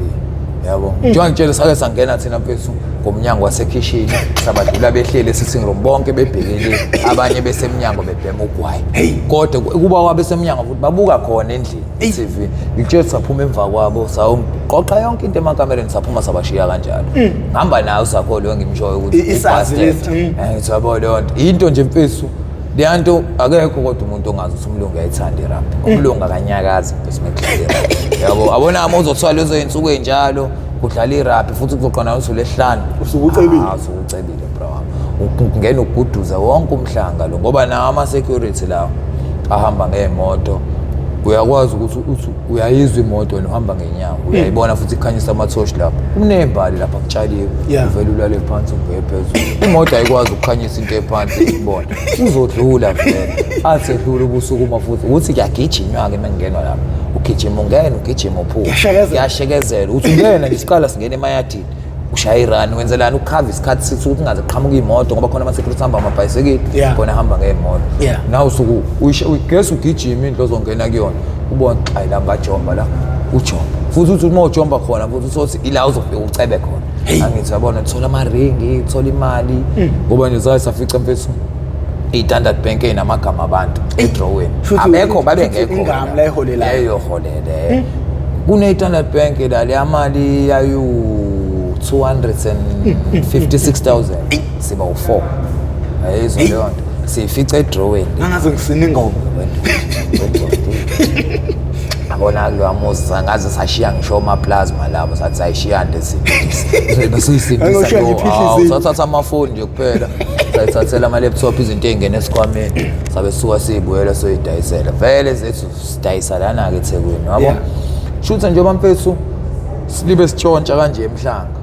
yabo njengoba ngitshela sake sangena thina mfethu ngomnyango wasekhishini sabadlula behleli sitting room bonke bebhekele abanye besemnyango bebhema ugwayi kodwa kuba kwabesemnyango futhi babuka khona endlini i-TV ngitshela saphuma emva kwabo sawuqoqa yonke into emakamereni saphuma sabashiya kanjalo ngihamba nayo Sakhe lo ngimshoyo ukuthi ngithi yabo leyo nto into nje mfethu leyanto akekho kodwa umuntu ongazi ukuthi umlungu uyayithanda irugby umlungu akanyakazi mfethu mekudlala yabo abona ama uzothwala lezo insuku enjalo kudlala irugby futhi kuzoqona usulehlanu usukucebile bro wami ungena ukuguduza wonke umhlanga lo ngoba nawo ama security lawo ahamba ngeemoto uyakwazi ukuthi uyayizwa imoto wena uhamba ngenyawo uyayibona futhi ikhanyisa amathoshi lapha kunembali lapha kutshaliwe uvela ulale phansi ubheke phezulu imoto ayikwazi ukukhanyisa into ephansi ibona uzodlula vele athi edlula ubusukuma futhi ukuthi kuyagijinywa ke mengingenwa lapha ugijima ungena ugijima uphuma kuyashekezela uthi ungena ngesikhala singena emayadini ushaya irani wenzelana ukukhava isikhathi sithi ukuthi ungaze qhamuka imoto ngoba khona ama-security hamba amabhayisikili khona hamba ngemoto nawe usuku uyigesi ugijima into ozongena kuyona ubona hayi la ngajomba la ujomba futhi uthi uma ujomba khona futhi uthi ila uzofika ucebe khona angithi yabona thola amaringi thola imali ngoba nje saye safica mfethu i-Standard Bank enamagama abantu edrawini abekho babengekho ingami la eholela eyoholele kune-Standard Bank la le amali yayu 256,000 siba u4 ayizo leyo nto siyifica edrawini angaze ngisine ingoma abona lo amuzi angaze sashiya ngisho ama-plasma labo sathi sayishiya nto besiyisindisa sathatha amafoni nje kuphela sayithathela ama-laptop izinto ey'ngena esikhwameni sabe sisuka siyibuyela soyidayisela vele zethu sidayisa lana-ke eThekwini yabo shutha njengoba mfethu silibe sitshontsha kanje emhlanga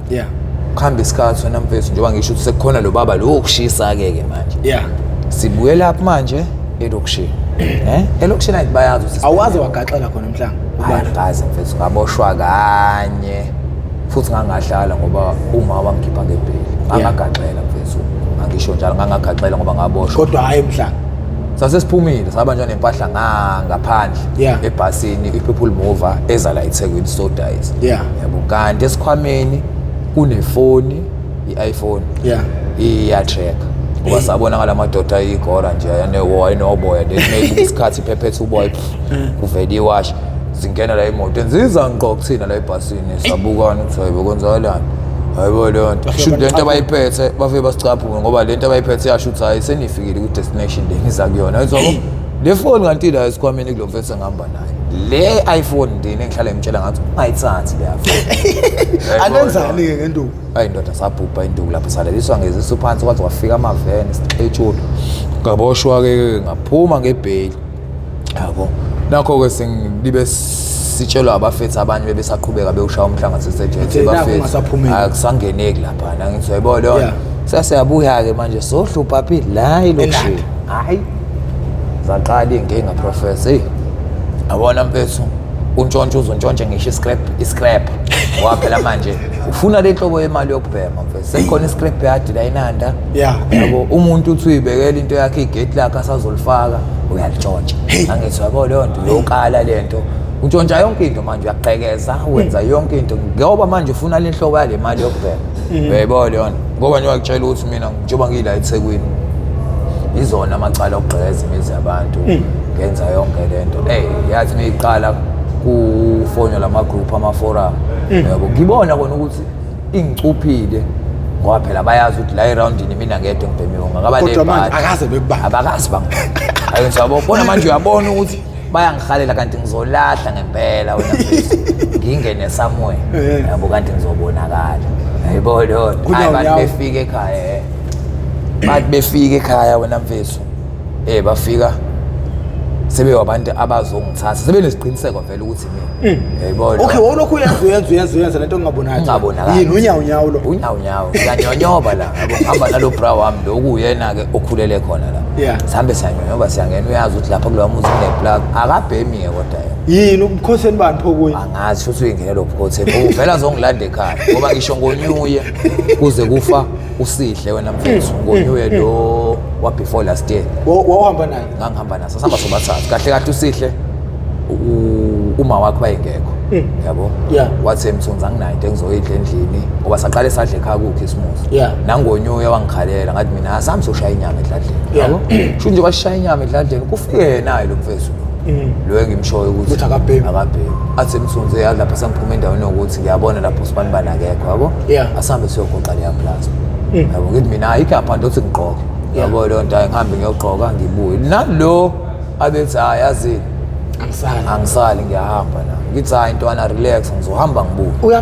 kuhamba isikhathi wena mfethu njengoba ngisho ukuthi sekukhona lo baba lo kushisa-ke manje sibuye lapho manje elokishini elokishini ayithi bayazi ukuthi awazi wagaxela khona emhlanga ngazi mfethu ngaboshwa kanye futhi ngangahlala ngoba uma wangikhipha ngebheli ngangagaxela mfethu angisho njalo ngangagaxela ngoba ngaboshwa kodwa hayi emhlanga sasesiphumile saba nje nempahla ngaphandle ebhasini i-people mover eza la eThekwini sodayisa yabo kanti esikhwameni kunefoni i-iPhone iya-tracker ngoba sabona ngala madoda ayigora nje ayinoboya lekumele isikhathi iphephethe uboya kuvela iwashi zingena la imoto nziza ngqo kuthina la ebhasini sabukana ukuthi hayibo kwenzakalani hayibo leyo nto shoot lento abayiphethe bafike basicaphule ngoba lento abayiphethe yasho ukuthi hayi senifikile ku-destination le ngiza kuyona yizwabo le foni kanti la esikhwameni kulo mfethu engihamba nayo le iPhone ndini engihlala ngimtshela ngathi ungayithathi le iPhone anenzani-ke ngenduku hayi ndoda sabhubha induku lapho salaliswa ngezisu phansi kwaze wafika amaveni sixetshula ngaboshwa-ke ngaphuma ngebheli yabo nakho-ke sengilibe sitshelwa abafethu abanye bebesaqhubeka bewushaya umhlanga sisejethe bafethu akusangeneki laphana ngithi uyayibona leyo sasiyabuya-ke manje sohlupha phi la ilokishini hayi zaqala iy'nkinga professor abona mfethu untshontshe uzontshontshe ngisho iscrap waphela manje ufuna le nhlobo yemali yokubhema mfethu sekhona iscrap yadi la inanda yabo umuntu uthi uyibekela into yakhe igate lakhe asazolifaka uyalitshontsha angithi yabo leyo nto yokala lento untshontsha yonke into manje uyaqhekeza wenza yonke into ngoba manje ufuna le nhlobo yale mali yokubhema uyayibona leyo nto ngoba nje wakutshela ukuthi mina njengoba ngila eThekwini izona amacala okugqeza imizi yabantu ngenza yonke lento yathi meyiqala kufonyo lamagroup ama-forum yabo ngibona kona ukuthi ingicuphile ngoba phela bayazi ukuthi la erowundini mina ngedwa ngibhemiwe ngakabalebhadi abakazi ayenza yabo bona manje uyabona ukuthi bayangihalela kanti ngizolahla ngempela wena mfethu ngingene somewhere yabo kanti ngizobonakala Yayibona hayi bathi befika ekhaya bathi befika ekhaya wena mfethu bafika sebe wabantu abazongithatha sebe nesiqiniseko vele ukuthi mina yayibona okay wolokhu yenza lento ngingabonakala yini unyawo lo unyawo ngiyanyonyoba la yabo ngihamba nalo bra wami lo kuyena ke okhulele khona la sihambe siyanyonyoba siyangena uyazi ukuthi lapha kulowa muzi kuneplug akabhemi ke kodwa yini ubukhoseni bani pho kuyi angazi ukuthi uyingena lo bukhoseni uvela azongilanda ekhaya ngoba ngisho ngonyuye kuze kufa usihle wena mfethu ngonyuye lo wa before last year wahamba naye ngangihamba naso sihamba sobathathu kahle kahle usihle uma wakhe bayengekho yabo wathi emthunzi anginayo into engizoyidla endlini ngoba saqale sadle ekhaya kuKhisimusi nangonyuye wangikhalela ngathi mina asami soshaya inyama edladleni yabo sho nje bashaya inyama edladleni kufike naye lo mfethu lo engimshoyo ukuthi akabhemi athi emthunzi yazi lapha sangiphuma endaweni ukuthi ngiyabona lapho sibani banakekho yabo asambe siyogoqa leya plaza yabo ngithi mina ayikho phansi ukuthi ngiqoke yabo lo nto ngihambe ngiyogqoka ngibuye nalo abethi yazi angisali ngiyahamba la ngithi hayi intwana relax ngizohamba ngibuye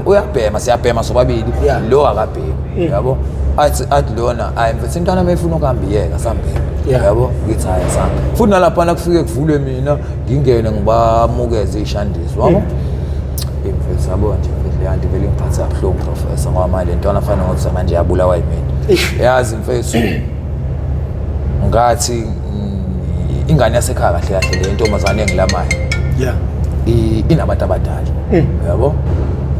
uyabhema siyabhema sobabili lo akabhemi yabo athi lona mfethu intwana mayifuna ukuhamba iyeka sambhema yabo ngithi hayi sami futhi nalapha kufike kuvulwe mina ngingene ngibamukeze ishandiso wabo mfethu yabo nje mfethu yanti vele ngiphatha kabuhlungu professor ngoba manje intwana afana ngokuthi manje yabulawa yimina yazi mfethu ngathi ingane yasekhaya kahle kahle le ntombazane engilamayo inabantu abadala yabo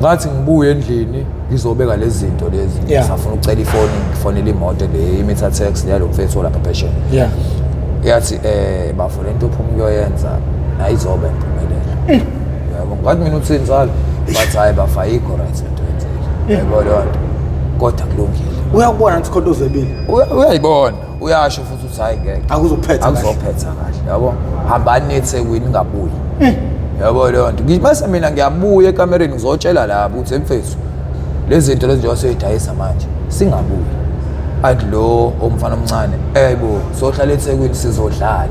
ngathi ngibuye endlini ngizobeka lezi zinto lezi ngisafuna ucela ifoni ngifonela imoto le imeter tax yalo mfethu lapha phesheya yathi bafuna into ophuma ukuyenza ayizobe impumelelo yabo ngathi mina uthini zalo bathi hayi bafa yikho right into yenzile yabo lonto kodwa kulungile uyakubona ukuthi khonto zebili uyayibona uyasho futhi uthi hayi ngeke akuzophetha kahle yabo hambani eThekwini ngabuyi yabo lonto mase mina ngiyabuya ekamereni ngizotshela labo ukuthi mfethu lezi zinto lezi njengoba seyidayisa manje singabuyi athi lo omfana omncane eyibo sohlala eThekwini sizodlala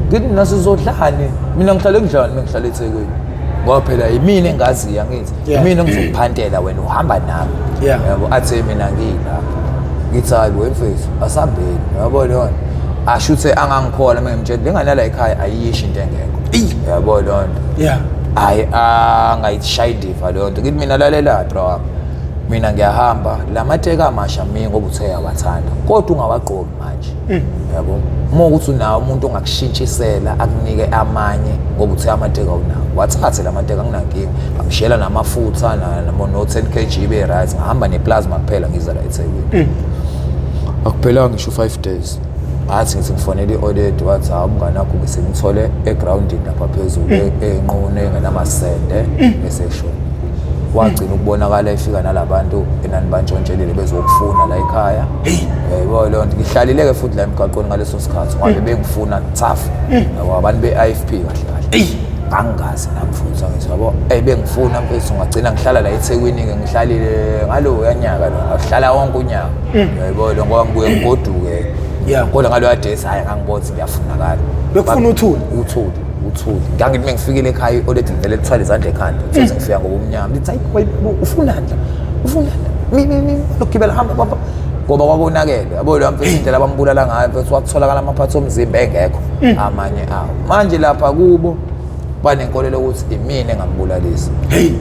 ngithi mina sizodlane mina ngihlale ngidlala mina ngihlala eThekwini ngoba phela yimina engaziya ngithi yimina engizokuphantela wena uhamba nami yabo athi mina ngila ngithi hayi bo mfethu asambeni yabo lona ashuthe angangikhola mina ngimtshela lengane la ekhaya ayisho into engekho yabo lonto hayi angayishaya indiva lonto ngithi mina lalela bro mina ngiyahamba lamateka amasha mina ngoba uthe yawathanda kodwa ungawagqoki manje yabo uma ukuthi unawo umuntu ongakushintshisela akunike amanye ngoba uthe amateka unawo wathathe lamateka nginankingi amshela namafutha no 10 kg be right ngihamba neplasma kuphela ngiza la eThekwini akuphelanga ngisho 5 days athi ngithi ngifonela i-audit wathi umngani wakho bese ngithole egroundini lapha phezulu enqune ngenamasende bese shona wagcina ukubonakala efika nalabantu enani Bentshontshile bezokufuna la ekhaya yebo lonto ngihlalileke futhi la emgaqweni ngaleso sikhathi ngoba bengifuna tough abantu be-IFP kahle angazi namfuthi ngithi yabo bengifuna mfethu ngagcina ngihlala la eThekwini ke ngihlalile ngalo yanyaka lo ngahlala wonke unyaka yebo lo ngoba ngibuye ngigoduke kodwa ngalo adesi hayi ngangibona ngiyafunakala bekufuna uthuli ngangithi mengifikile ekhaya already vele lithwala izandla ekhanda ukuthi ngifika ngobumnyama lithi hayi ufunanda mimi lokugibela hamba baba ngoba kwabonakele yabo lo mfethu indlela abambulala ngayo mfethu wakutholakala amaphathi omzimba engekho amanye awo manje lapha kubo banenkolelo ukuthi imina engambulalisa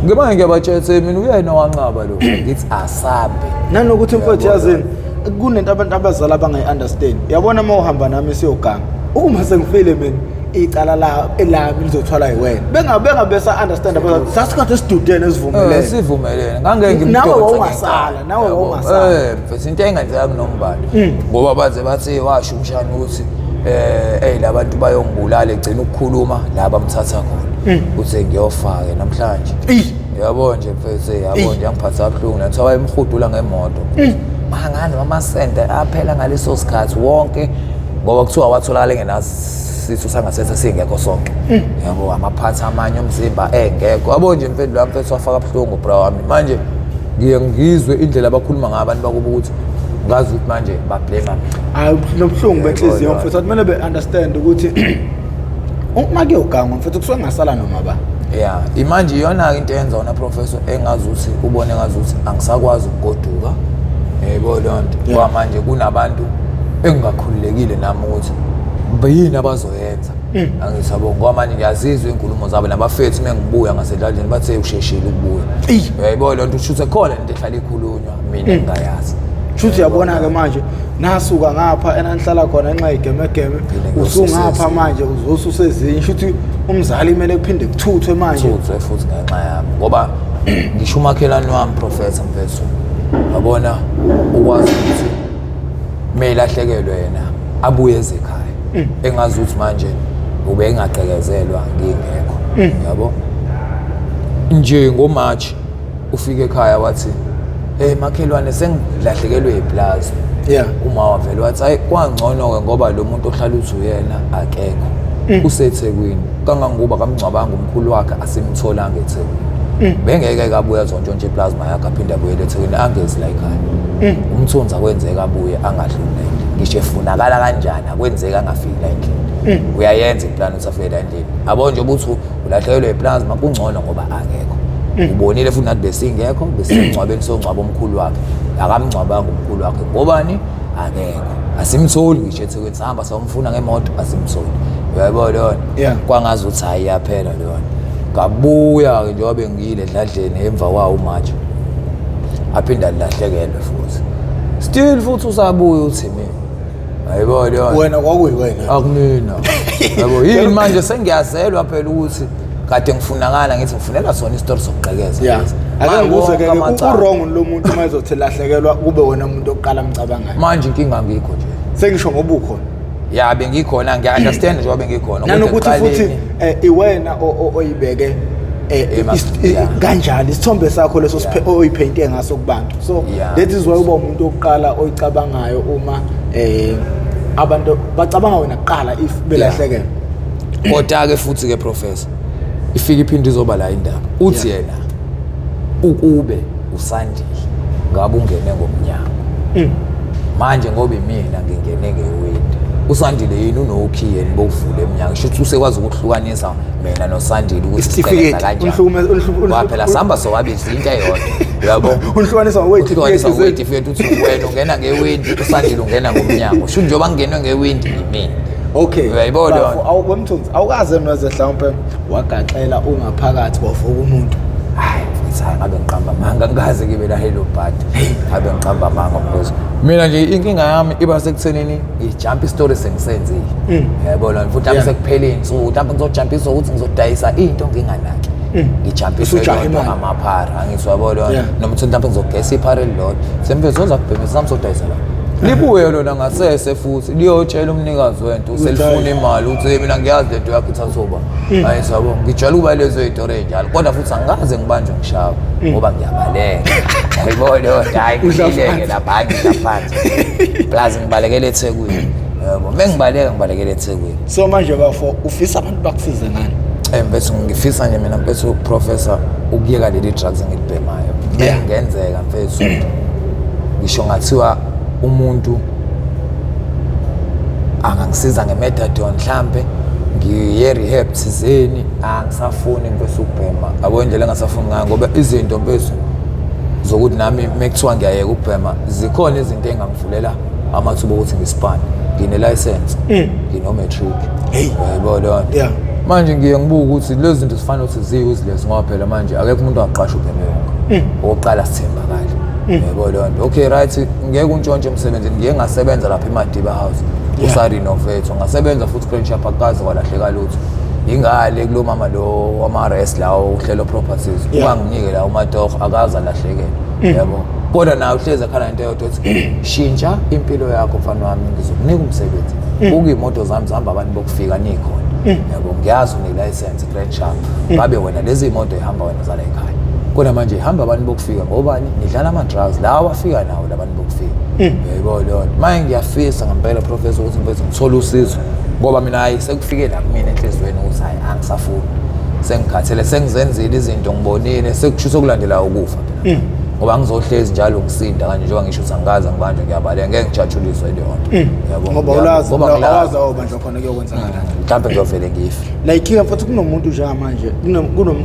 ngemanje ngiyabatshela mina uyena wanqaba lo ngithi asabe nanokuthi mfethu yazini kunento abantu abazala abangayi-understand yabona uma uhamba nami siyoganga uma sengifile mina icala la elami lizothwala yiwena bengabesa understand abantu sasikade sidudene sivumelene ngangeke nawe ungasala mfethu into engenzeka kunombali ngoba bathi washo umshana ukuthi labantu bayongibulala egcina ukukhuluma la bamthatha khona uthi ngiyofaka namhlanje yabo nje mfethu yabo nje angiphatha kabuhlungu nathi wayemhudula ngemoto mangani amasende aphela ngaleso sikhathi wonke ngoba kuthiwa watholakala ngenasitho Sangasese singekho sonke yabo amaphathi amanye omzimba engekho yabo nje mfethu wafaka kabuhlungu bro wami manje ngizwe indlela abakhuluma ngabantu bakuba ukuthi ngazi ukuthi manje bablema nobuhlungu benhliziyo mfethu kumele be understand ukuthi uma kuyoganga mfethu kusuke ngasala noma ba Yeah, imanje iyona into yenza wona professor engazuthi ubone ngazuthi angisakwazi ukugoduka. Yebo lonto. Ngoba manje kunabantu engakhululekile nami ukuthi bayini abazoyenza. Angisabonga ngoba manje ngiyazizwa inkulumo zabo nabafethu mengibuya ngasedladleni bathe usheshile ukubuya. Yebo lonto ushuthe khona into ehlala ikhulunywa mina engayazi. Shuthi yabona ke manje nasuka ngapha enanihlala khona enxa igemegeme usungapha manje uzosusezinye shuthi umzali kumele kuphinde kuthuthwe manje kuthuthwe futhi ngenxa yami ngoba ngisho umakhelwane wami professor mfethu yabona ukwazi ukuthi melahlekelwe yena abuye ezekhaya engazi ukuthi manje ube engaqekezelwa ngingekho yabo nje ngoMarch ufike ekhaya wathi makhelwane sengilahlekelwe iplaza. Uma wavela wathi hayi kwangcono ke ngoba lo muntu ohlala uthi uyena akekho. UseThekwini. Kangangoba kamngcwabanga umkhulu wakhe asimtholanga eThekwini. Bengeke kabuya zonke iplasma yakhe aphinde abuyele eThekwini angezi la ekhaya. Umthunzi akwenzeka abuye angadluli. Ngisho efunakala kanjani akwenzeka angafiki la endlini. Uyayenza iplan ukuthi afike la endlini. Yabo nje ubuthi ulahlekelwe iplasma kungcono ngoba akekho. Ubonile futhi nathi besingekho besingcwabeni songcwaba omkhulu wakhe akamngcwabanga umkhulu wakhe ngobani akekho asimtholi ngisho eThekwini sihamba somfuna ngemoto asimtholi uyayibona lona kwangazi ukuthi hayi yaphela lona ngabuya ke njengoba ngiyile edladleni emva kwawo uMarch aphinda lahlekelwe futhi still futhi usabuya uthi mina ayibona lona wena kwakuyiwena akunina yabo yini manje sengiyazelwa phela ukuthi kade ngifunakala ngithi ngifunela sona isitori sokuqhekeza ake ngibuze ke u-wrong lo muntu uma ezothi lahlekelwa kube wena umuntu oqala umcabangayo manje inkinga ngikho nje sengisho ngoba ukhona ya bengikhona ngiya-understand njengoba bengikhona nanokuthi futhi iwena oyibeke kanjani isithombe sakho leso oyipheyinte ngaso kubantu so that is why uba umuntu oqala oyicabangayo uma abantu bacabanga wena kuqala if belahlekelwa kodwa-ke futhi-ke professor ifika iphinde izoba la indaba uthi yena ukube usandile ngabe ungene ngomnyango manje ngoba imina ngingene ngewindi usandile yini unokhiye nibovule emnyango shuthi usekwazi ukuhlukanisa mina noSandile ukuthi siqhekeza kanjani waphela sihamba sobabili into eyodwa yabo unhlukanisa ngewindi uthi wena ungena ngewindi uSandile ungena ngomnyango shuthi njengoba ngingenwe ngewindi yimina. Okay. Uyayibona awukwemthunzi awukaze nweze mhlawumbe wagaxela ungaphakathi kwavuka umuntu hayi mfethu ngabe ngiqamba manga ngikaze kibe la hello party ngabe ngiqamba manga mbuzo mina nje inkinga yami iba sekuthenini ijump story sengisenzile uyayibona futhi abe sekupheleni so mhlawumbe ngizojumpisa ukuthi ngizodayisa into nginganaki ngijumpisa amaphara angisho yabona noma uthi mhlawumbe ngizogesa iphara elilodwa semfethu uzakubhemisa samsodayisa la libuye lona ngasese futhi liyotshela umnikazi wento uselifuna imali uthi mina ngiyazi lento yakho ithathoba hayi sabo ngijwayele ukuba lezo izitori enjalo kodwa futhi angikaze ngibanjwe ngishaba ngoba ngiyabaleka ayibona hayi ngileke lapha ngaphansi plus ngibalekele eThekwini yabo mengibalekele eThekwini so manje bafo ufisa abantu bakusize ngani bese ngifisa nje mina mfethu professor ukuyeka leli drugs engilibhemayo ngenzeka mfethu ngisho ngathiwa umuntu angangisiza ngemethadone mhlambe ngiye rehab thizeni angisafuni mfethu ukubhema yabo indlela engasafuni ngayo ngoba izinto mfethu zokuthi nami mekuthiwa ngiyayeka ukubhema zikhona izinto engangivulela amathuba ukuthi ngisipane ngine license ngino matric yayibona manje ngiye ngibuka ukuthi lezi zinto sifanele ukuthi ziyuzilesi ngoba phela manje akekho umuntu aqasha ubheme yonke oqala sithembakala yayibona okay right ngeke untshontshe emsebenzini ngiye ngasebenza lapha eMadiba House usa renovate ngasebenza futhi crane shop akaze kwalahleka lutho ingale kulo mama lo wama rest la uhlelo properties unganginike la umadogo akaza lahlekela yabo kodwa nawe uhleze khona into eyodwa ukuthi shintsha impilo yakho mfana wami ngizokunika umsebenzi ukuyimoto zami zihamba abantu bokufika nikhona yabo ngiyazi une license crane shop babe wena lezi imoto ihamba wena zala ekhaya kodwa manje ihamba abantu bokufika ngobani nidlala ama drugs lawa afika nawo labantu bokufika yayibona manje ngiyafisa ngempela professor ukuthi mfethu ngithola usizo ngoba mina hayi sekufike la kumina enhlizweni ukuthi hayi angisafuni sengikhathele sengizenzile izinto ngibonile sekushisa ukulandela ukufa phela ngoba ngizohlezi njalo ngisinda kanje njengoba ngisho ukuthi angazi ngibanjwe ngiyabaleka ngeke ngijatshuliswe leyo nto yabo ngoba ulazi awazi awubanjwa khona kuyokwenzakala mhlawumbe ngiyovele ngife like futhi kunomuntu njengamanje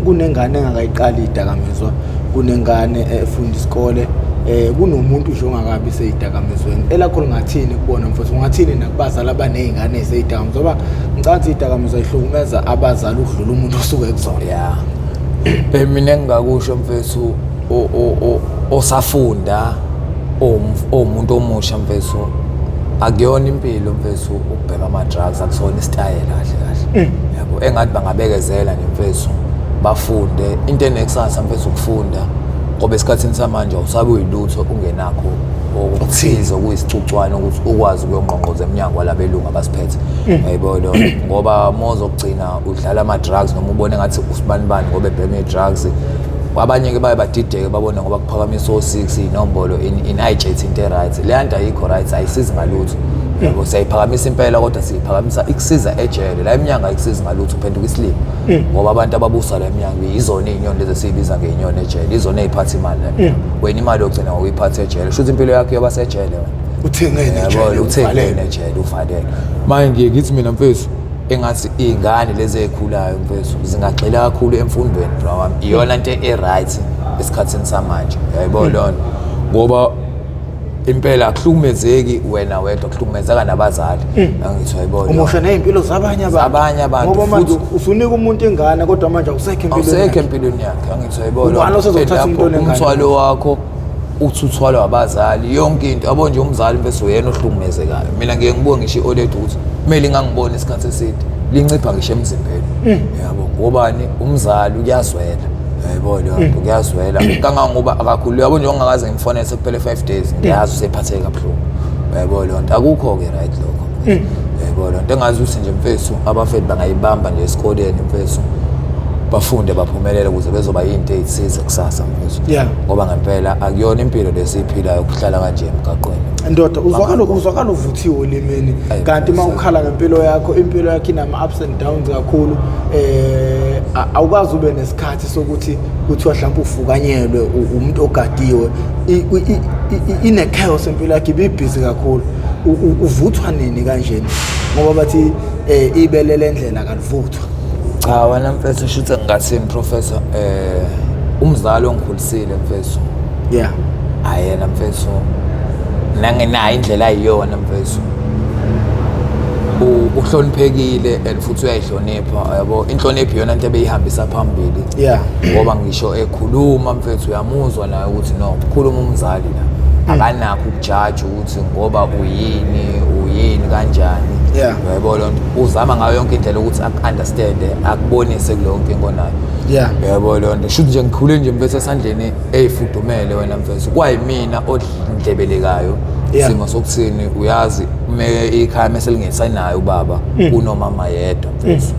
kunengane engakayiqali idakamizwa kunengane efunda isikole kunomuntu nje ongakabi seyidakamizweni elakho lingathini kubona mfowethu ungathini nakubazali abanezingane ezidakamizwa ngoba ngicabanga idakamizwa ihlukumeza abazali ukudlula umuntu osuke ekuzona mina engingakusho mfethu osafunda umuntu omusha mfethu akuyona impilo mfethu ukubheka ama-drugs akusona isitayela kahle yabo engathi bangabekezela nje mfethu bafunde into enekusasa mfethu ukufunda ngoba esikhathini samanje awusabe uyilutho ungenakho okuthize okuyisicucwane ukuthi ukwazi ukuyongqongqoza eminyango walabelungu abasiphethe yayibona ngoba mozokugcina udlala ama-drugs noma ubone ngathi usibanibani ngoba ebheme i-drugs abanye-ke baye badideke babone ngoba kuphakamisa o-6 inombolo in-i-jet into e-right leya nto ayikho right ayisizi ngalutho yabo siyayiphakamisa impela kodwa siyiphakamisa ikusiza ejele la eminyanga ayikusizi ngalutho uphenduka isilimo ngoba abantu ababusa la eminyanga izona iy'nyoni lezi esiyibiza ngey'nyoni ejele izona ey'phatha imali la eminyanga wena imali yokugcina ngokuyiphatha ejele shuthi impilo yakho yoba sejele wena uthengene ejele uvalele manje ngiye ngithi mina mfethu engathi iy'ngane lezi ey'khulayo mfethu zingagxila kakhulu emfundweni bra wami iyona nto e-right esikhathini samanje yayibona lona ngoba impela akuhlukumezeki wena wedwa kuhlukumezeka nabazali angithi wayibona umosha ney'mpilo zabanye abantu ngoba manje usunika umuntu ingane kodwa manje awusekho empilweni yakhe angithi wayibona umthwalo wakho uthi uthwalwa abazali yonke into yabo nje umzali bese uyena ohlukumezekayo mina ngeke ngibuke ngisho i-olet ukuthi kumele ngangibone isikhathi eside lincipha ngisho emzimbeni yabo ngobani umzali uyazwela yayibona uyazwela kangangoba akakhulu yabo nje ongakaze ngimfonele sekuphele 5 days ngiyazi usephatheke kabuhlungu yayibona lonto akukho ke right lokho yayibona lonto engazi ukuthi nje mfethu abafethu bangayibamba nje esikoleni mfethu bafunde baphumelele ukuze bezoba yinto ezithize kusasa mfethu ngoba ngempela akuyona impilo lesiphilayo ukuhlala kanje emgaqweni ndoda uzwakala uvuthiwe olimeni kanti uma ukhala ngempilo yakho impilo yakho inama ups and downs kakhulu awukazi ube nesikhathi sokuthi kuthiwa mhlawumbe ufukanyelwe umuntu ogadiwe ine chaos empilo yakho ibibhizi kakhulu uvuthwa nini kanjeni ngoba bathi ibelele ndlela kalivuthwa cha wena mfethu shuthe ngingathini professor umzali ongikhulisile mfethu ayena mfethu nangenayo indlela ayiyona mfethu uhloniphekile and futhi uyayihlonipha yabo inhlonipho iyona into ebeyihambisa phambili ngoba ngisho ekhuluma mfethu uyamuzwa naye ukuthi no ukhuluma umzali la akanakho ukujaja ukuthi ngoba uyini kanjani yabo lonto uzama ngayo yonke indlela ukuthi aku-understande akubonise kuleyo nkingo nayo yabo lonto shuthi nje ngikhule nje mfethu esandleni ey'fudumele wena mfethu kwayimina odlebelekayo isimo sokuthini uyazi ikhaya meselingesanayo ubaba unomama yedwa mfethu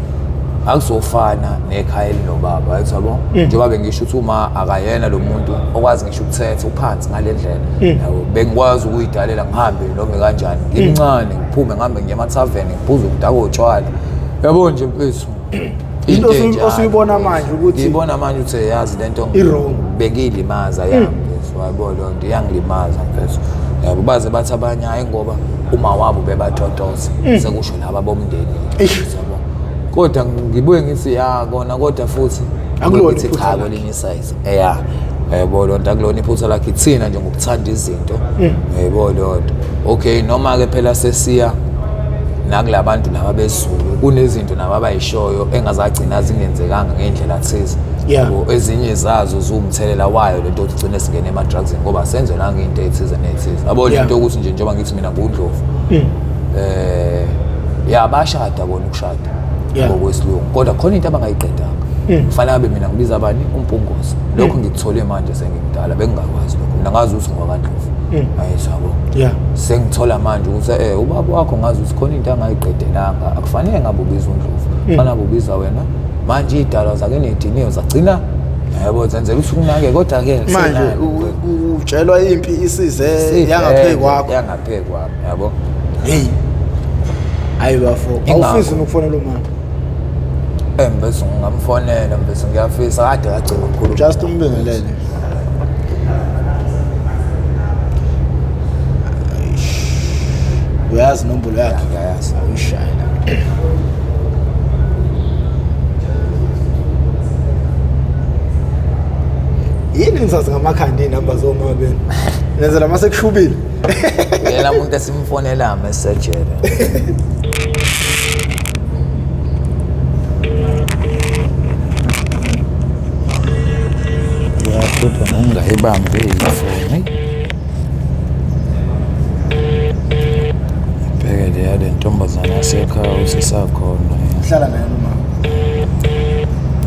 akuzofana nekhaya elinobaba yabo njengoba bengisho ukuthi uma akayena lo muntu okwazi ngisho ukuthetha uphansi ngale ndlela yabo bengikwazi ukuyidalela ngihambe noma kanjani ngimncane ngiphume ngihambe ngiye emathaveni ngiphuze ukudaka otshwala yabo nje mfethu into osuyibona manje ukuthi ngibona manje ukuthi yazi lento bengilimaza yami yabo lonto iyangilimaza mfethu yabo baze bathi abanye hayi ngoba uma wabo bebatotoza sekusho laba bomndeni yabo kodwa ngibuye ngithi kona kodwa futhi akulothi cha kwelinye size yabo lonto akulona iphutha lakhe thina nje ngokuthanda izinto yabo lonto okay noma ke phela sesiya nakulabantu laba bezulu kunezinto nabo abayishoyo engazagcina zingenzekanga ngendlela thize yabo ezinye zazo ziwumthelela wayo lento ukuthi ugcine singene ema-drugs ngoba senzelanga into ethize nethize yabo lento ukuthi nje njengoba ngithi mina ngundlovu bashada bona ukushada ngokwesilungu kodwa khona into abangayiqedanga kufanele abe mina ngibiza abani umpungozi lokho ngikuthole manje sengimdala bengingakwazi lokho mina ngazi ukuthi ngwakandlovu ayisabo sengithola manje ukuthi ubaba wakho ngazi ukuthi khona into angayiqedelanga akufanele ngabe ubiza undlovu kufanele ubiza wena manje idala zake nediniyo zagcina yabo zenzela ukuthi ukunake kodwa ke manje utshelwa impi isize yangapheki kwakho yabo hayi bafo awufisi ukufonela umama bese ngamfonela bese ngiyafisa kade yagcina ukukhuluma just umbingelele Uyazi inombolo yakhe? Ngiyayazi. Uyishayela. Yini nisazi ngamakhandi inamba zomabeni? Nenzela mase kushubile. Yena umuntu esimfonela message. Kodwa ungayibambe ifoni. Bheke le ntombazana yasekhaya usisakhona. Uhlala naye noma?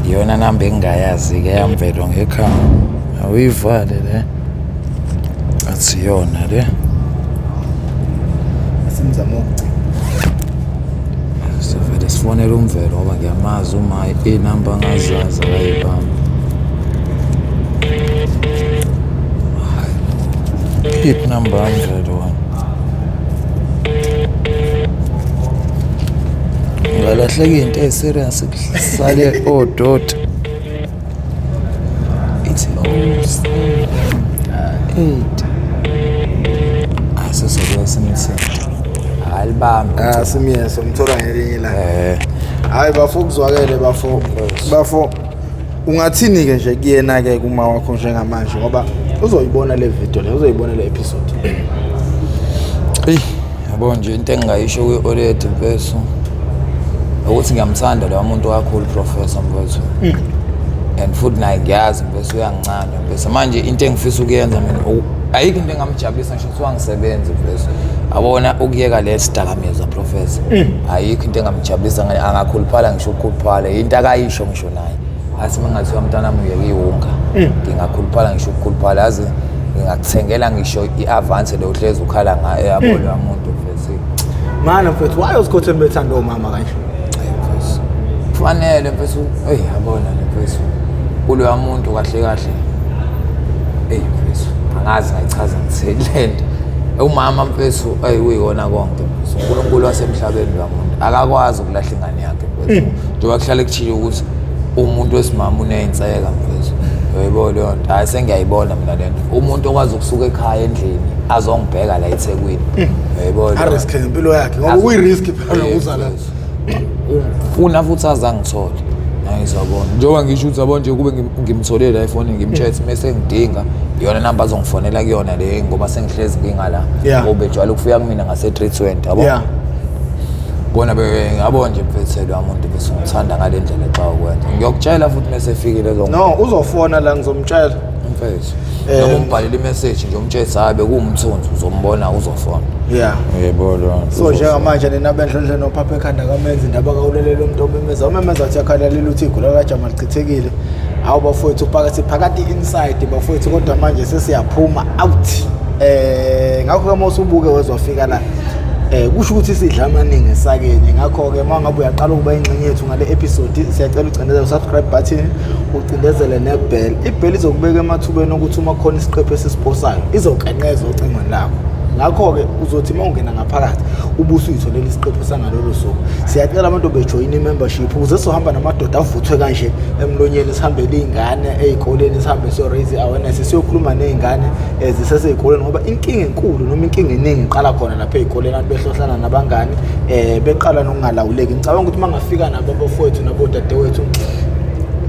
Iyona namba engayazi ke yamvelo ngekhaya. Awuyivale le. Athi yona le. Asimzama ukugcina. Sifele sifonela umvelo ngoba ngiyamazi uma inamba ngazaza ayibamba. Hit number 101. Ngalahleka into eserious kusale odot. It's 08. Asesokuyasimthetho. Alibamba. Simiyeso umthola ngelinye la. Hayi bafo kuzwakele bafo. Ungathini ke nje kuyena ke kuma wakho njengamanje ngoba uzoyibona le video le uzoyibona le episode. Yabo nje into engayisho kwi-Oled Mfeso ukuthi ngiyamthanda lo muntu kakhulu professor mfethu. And futhi naye ngiyazi Mfeso uyangincane Mfeso. Manje into engifisa ukuyenza mina ayikho into engamjabulisa ngisho ukuthi wangisebenza Mfeso. Abona ukuyeka le sidakamizwa professor. Ayikho into engamjabulisa angakhuluphala ngisho ukukhuluphala into akayisho ngisho naye. Asi mangathiwa umntana wami uyeke iwonga. Ngingakhuluphala ngisho ukukhuluphala yazi ngingakuthengela ngisho iadvance lo hlezi ukhala ngayo yabo lo muntu Mfeso. Mana mfethu why usikhothwe bethanda omama kanje? Mfeso. Kufanele Mfeso yabona Mfeso. Kulo muntu kahle kahle. Mfeso. Angazi ngayichaza ngithelente. Umama Mfeso uyikona konke Mfeso. uNkulunkulu wasemhlabeni lo muntu akakwazi ukulahla ingane yakhe Mfeso. Njengoba kuhlale kuthile ukuthi umuntu wesimama uneyintseka Mfeso. Uyayibona leyo nto. Hayi sengiyayibona mina lento. Umuntu okwazi ukusuka ekhaya endlini azongibheka la eThekwini. Uyayibona. Arisk impilo yakhe ngoba kuyirisk phela uzala. Ufuna futhi azangithole. Ngiyizabona. Njengoba ngisho ukuthi yabo nje kube ngimtholele la iphone ngimchat mase ngidinga iyona number azongifonela kuyona le ngoba sengihlezi ngingala. Ngoba ejwayele ukufika kumina ngase 320 yabo. Bona ngiyabona nje Mfethu lo muntu bese ngithanda ngale ndlela xa ukwenza. Ngiyokutshela futhi mase efikile lo. No, uzofona la ngizomtshela. Mfethu. Noma umbhalele imessage nje umtshela habe kuwumthunzi uzombona uzofona. Yebo. So njengamanje nina Bentshontshile noPhapha ekhanda kamenza indaba kawulelela umuntu omemeza athi yakhalela uthi igula lajama lichithekile. Awu bafowethu phakathi inside bafowethu kodwa manje sesiyaphuma out. Ngakho ke mawusubuke wezwafika la kusho ukuthi sidla amaningi esakeni ngakho ke mangabe uyaqala ukuba ingxenye yethu ngale episode siyacela ucindezele subscribe button ucindezele nebell ibell izokubeka emathubeni ukuthi uma khona isiqephu esisiposayo izokanqeza ocingweni lakho ngakho ke uzothi mawungena ngaphakathi ubuso uyitholela isiqephu sangalolo suku siyacela abantu bejoin membership ukuze sohamba namadoda avuthwe kanje emlonyeni sihambele izingane ezikoleni sihambe so raise awareness siyokhuluma nezingane ezisesezikoleni ngoba inkinga enkulu noma inkinga eningi iqala khona lapha ezikoleni abantu behlohlana nabangani beqala nokungalawuleki ngicabanga ukuthi mangafika nabo bafowethu nabodadewethu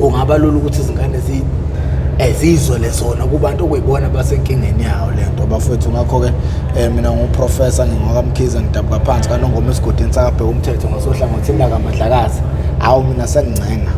ungabalula ukuthi izingane ezizwe zona kubantu okuyibona basenkingeni yawo lento bafowethu ngakho ke mina nguprofessor ngingokamkhize ngidabuka phansi kanongoma esigodini sakabheka umthetho ngasohlangothini lakamadlakazi awu mina sengcenga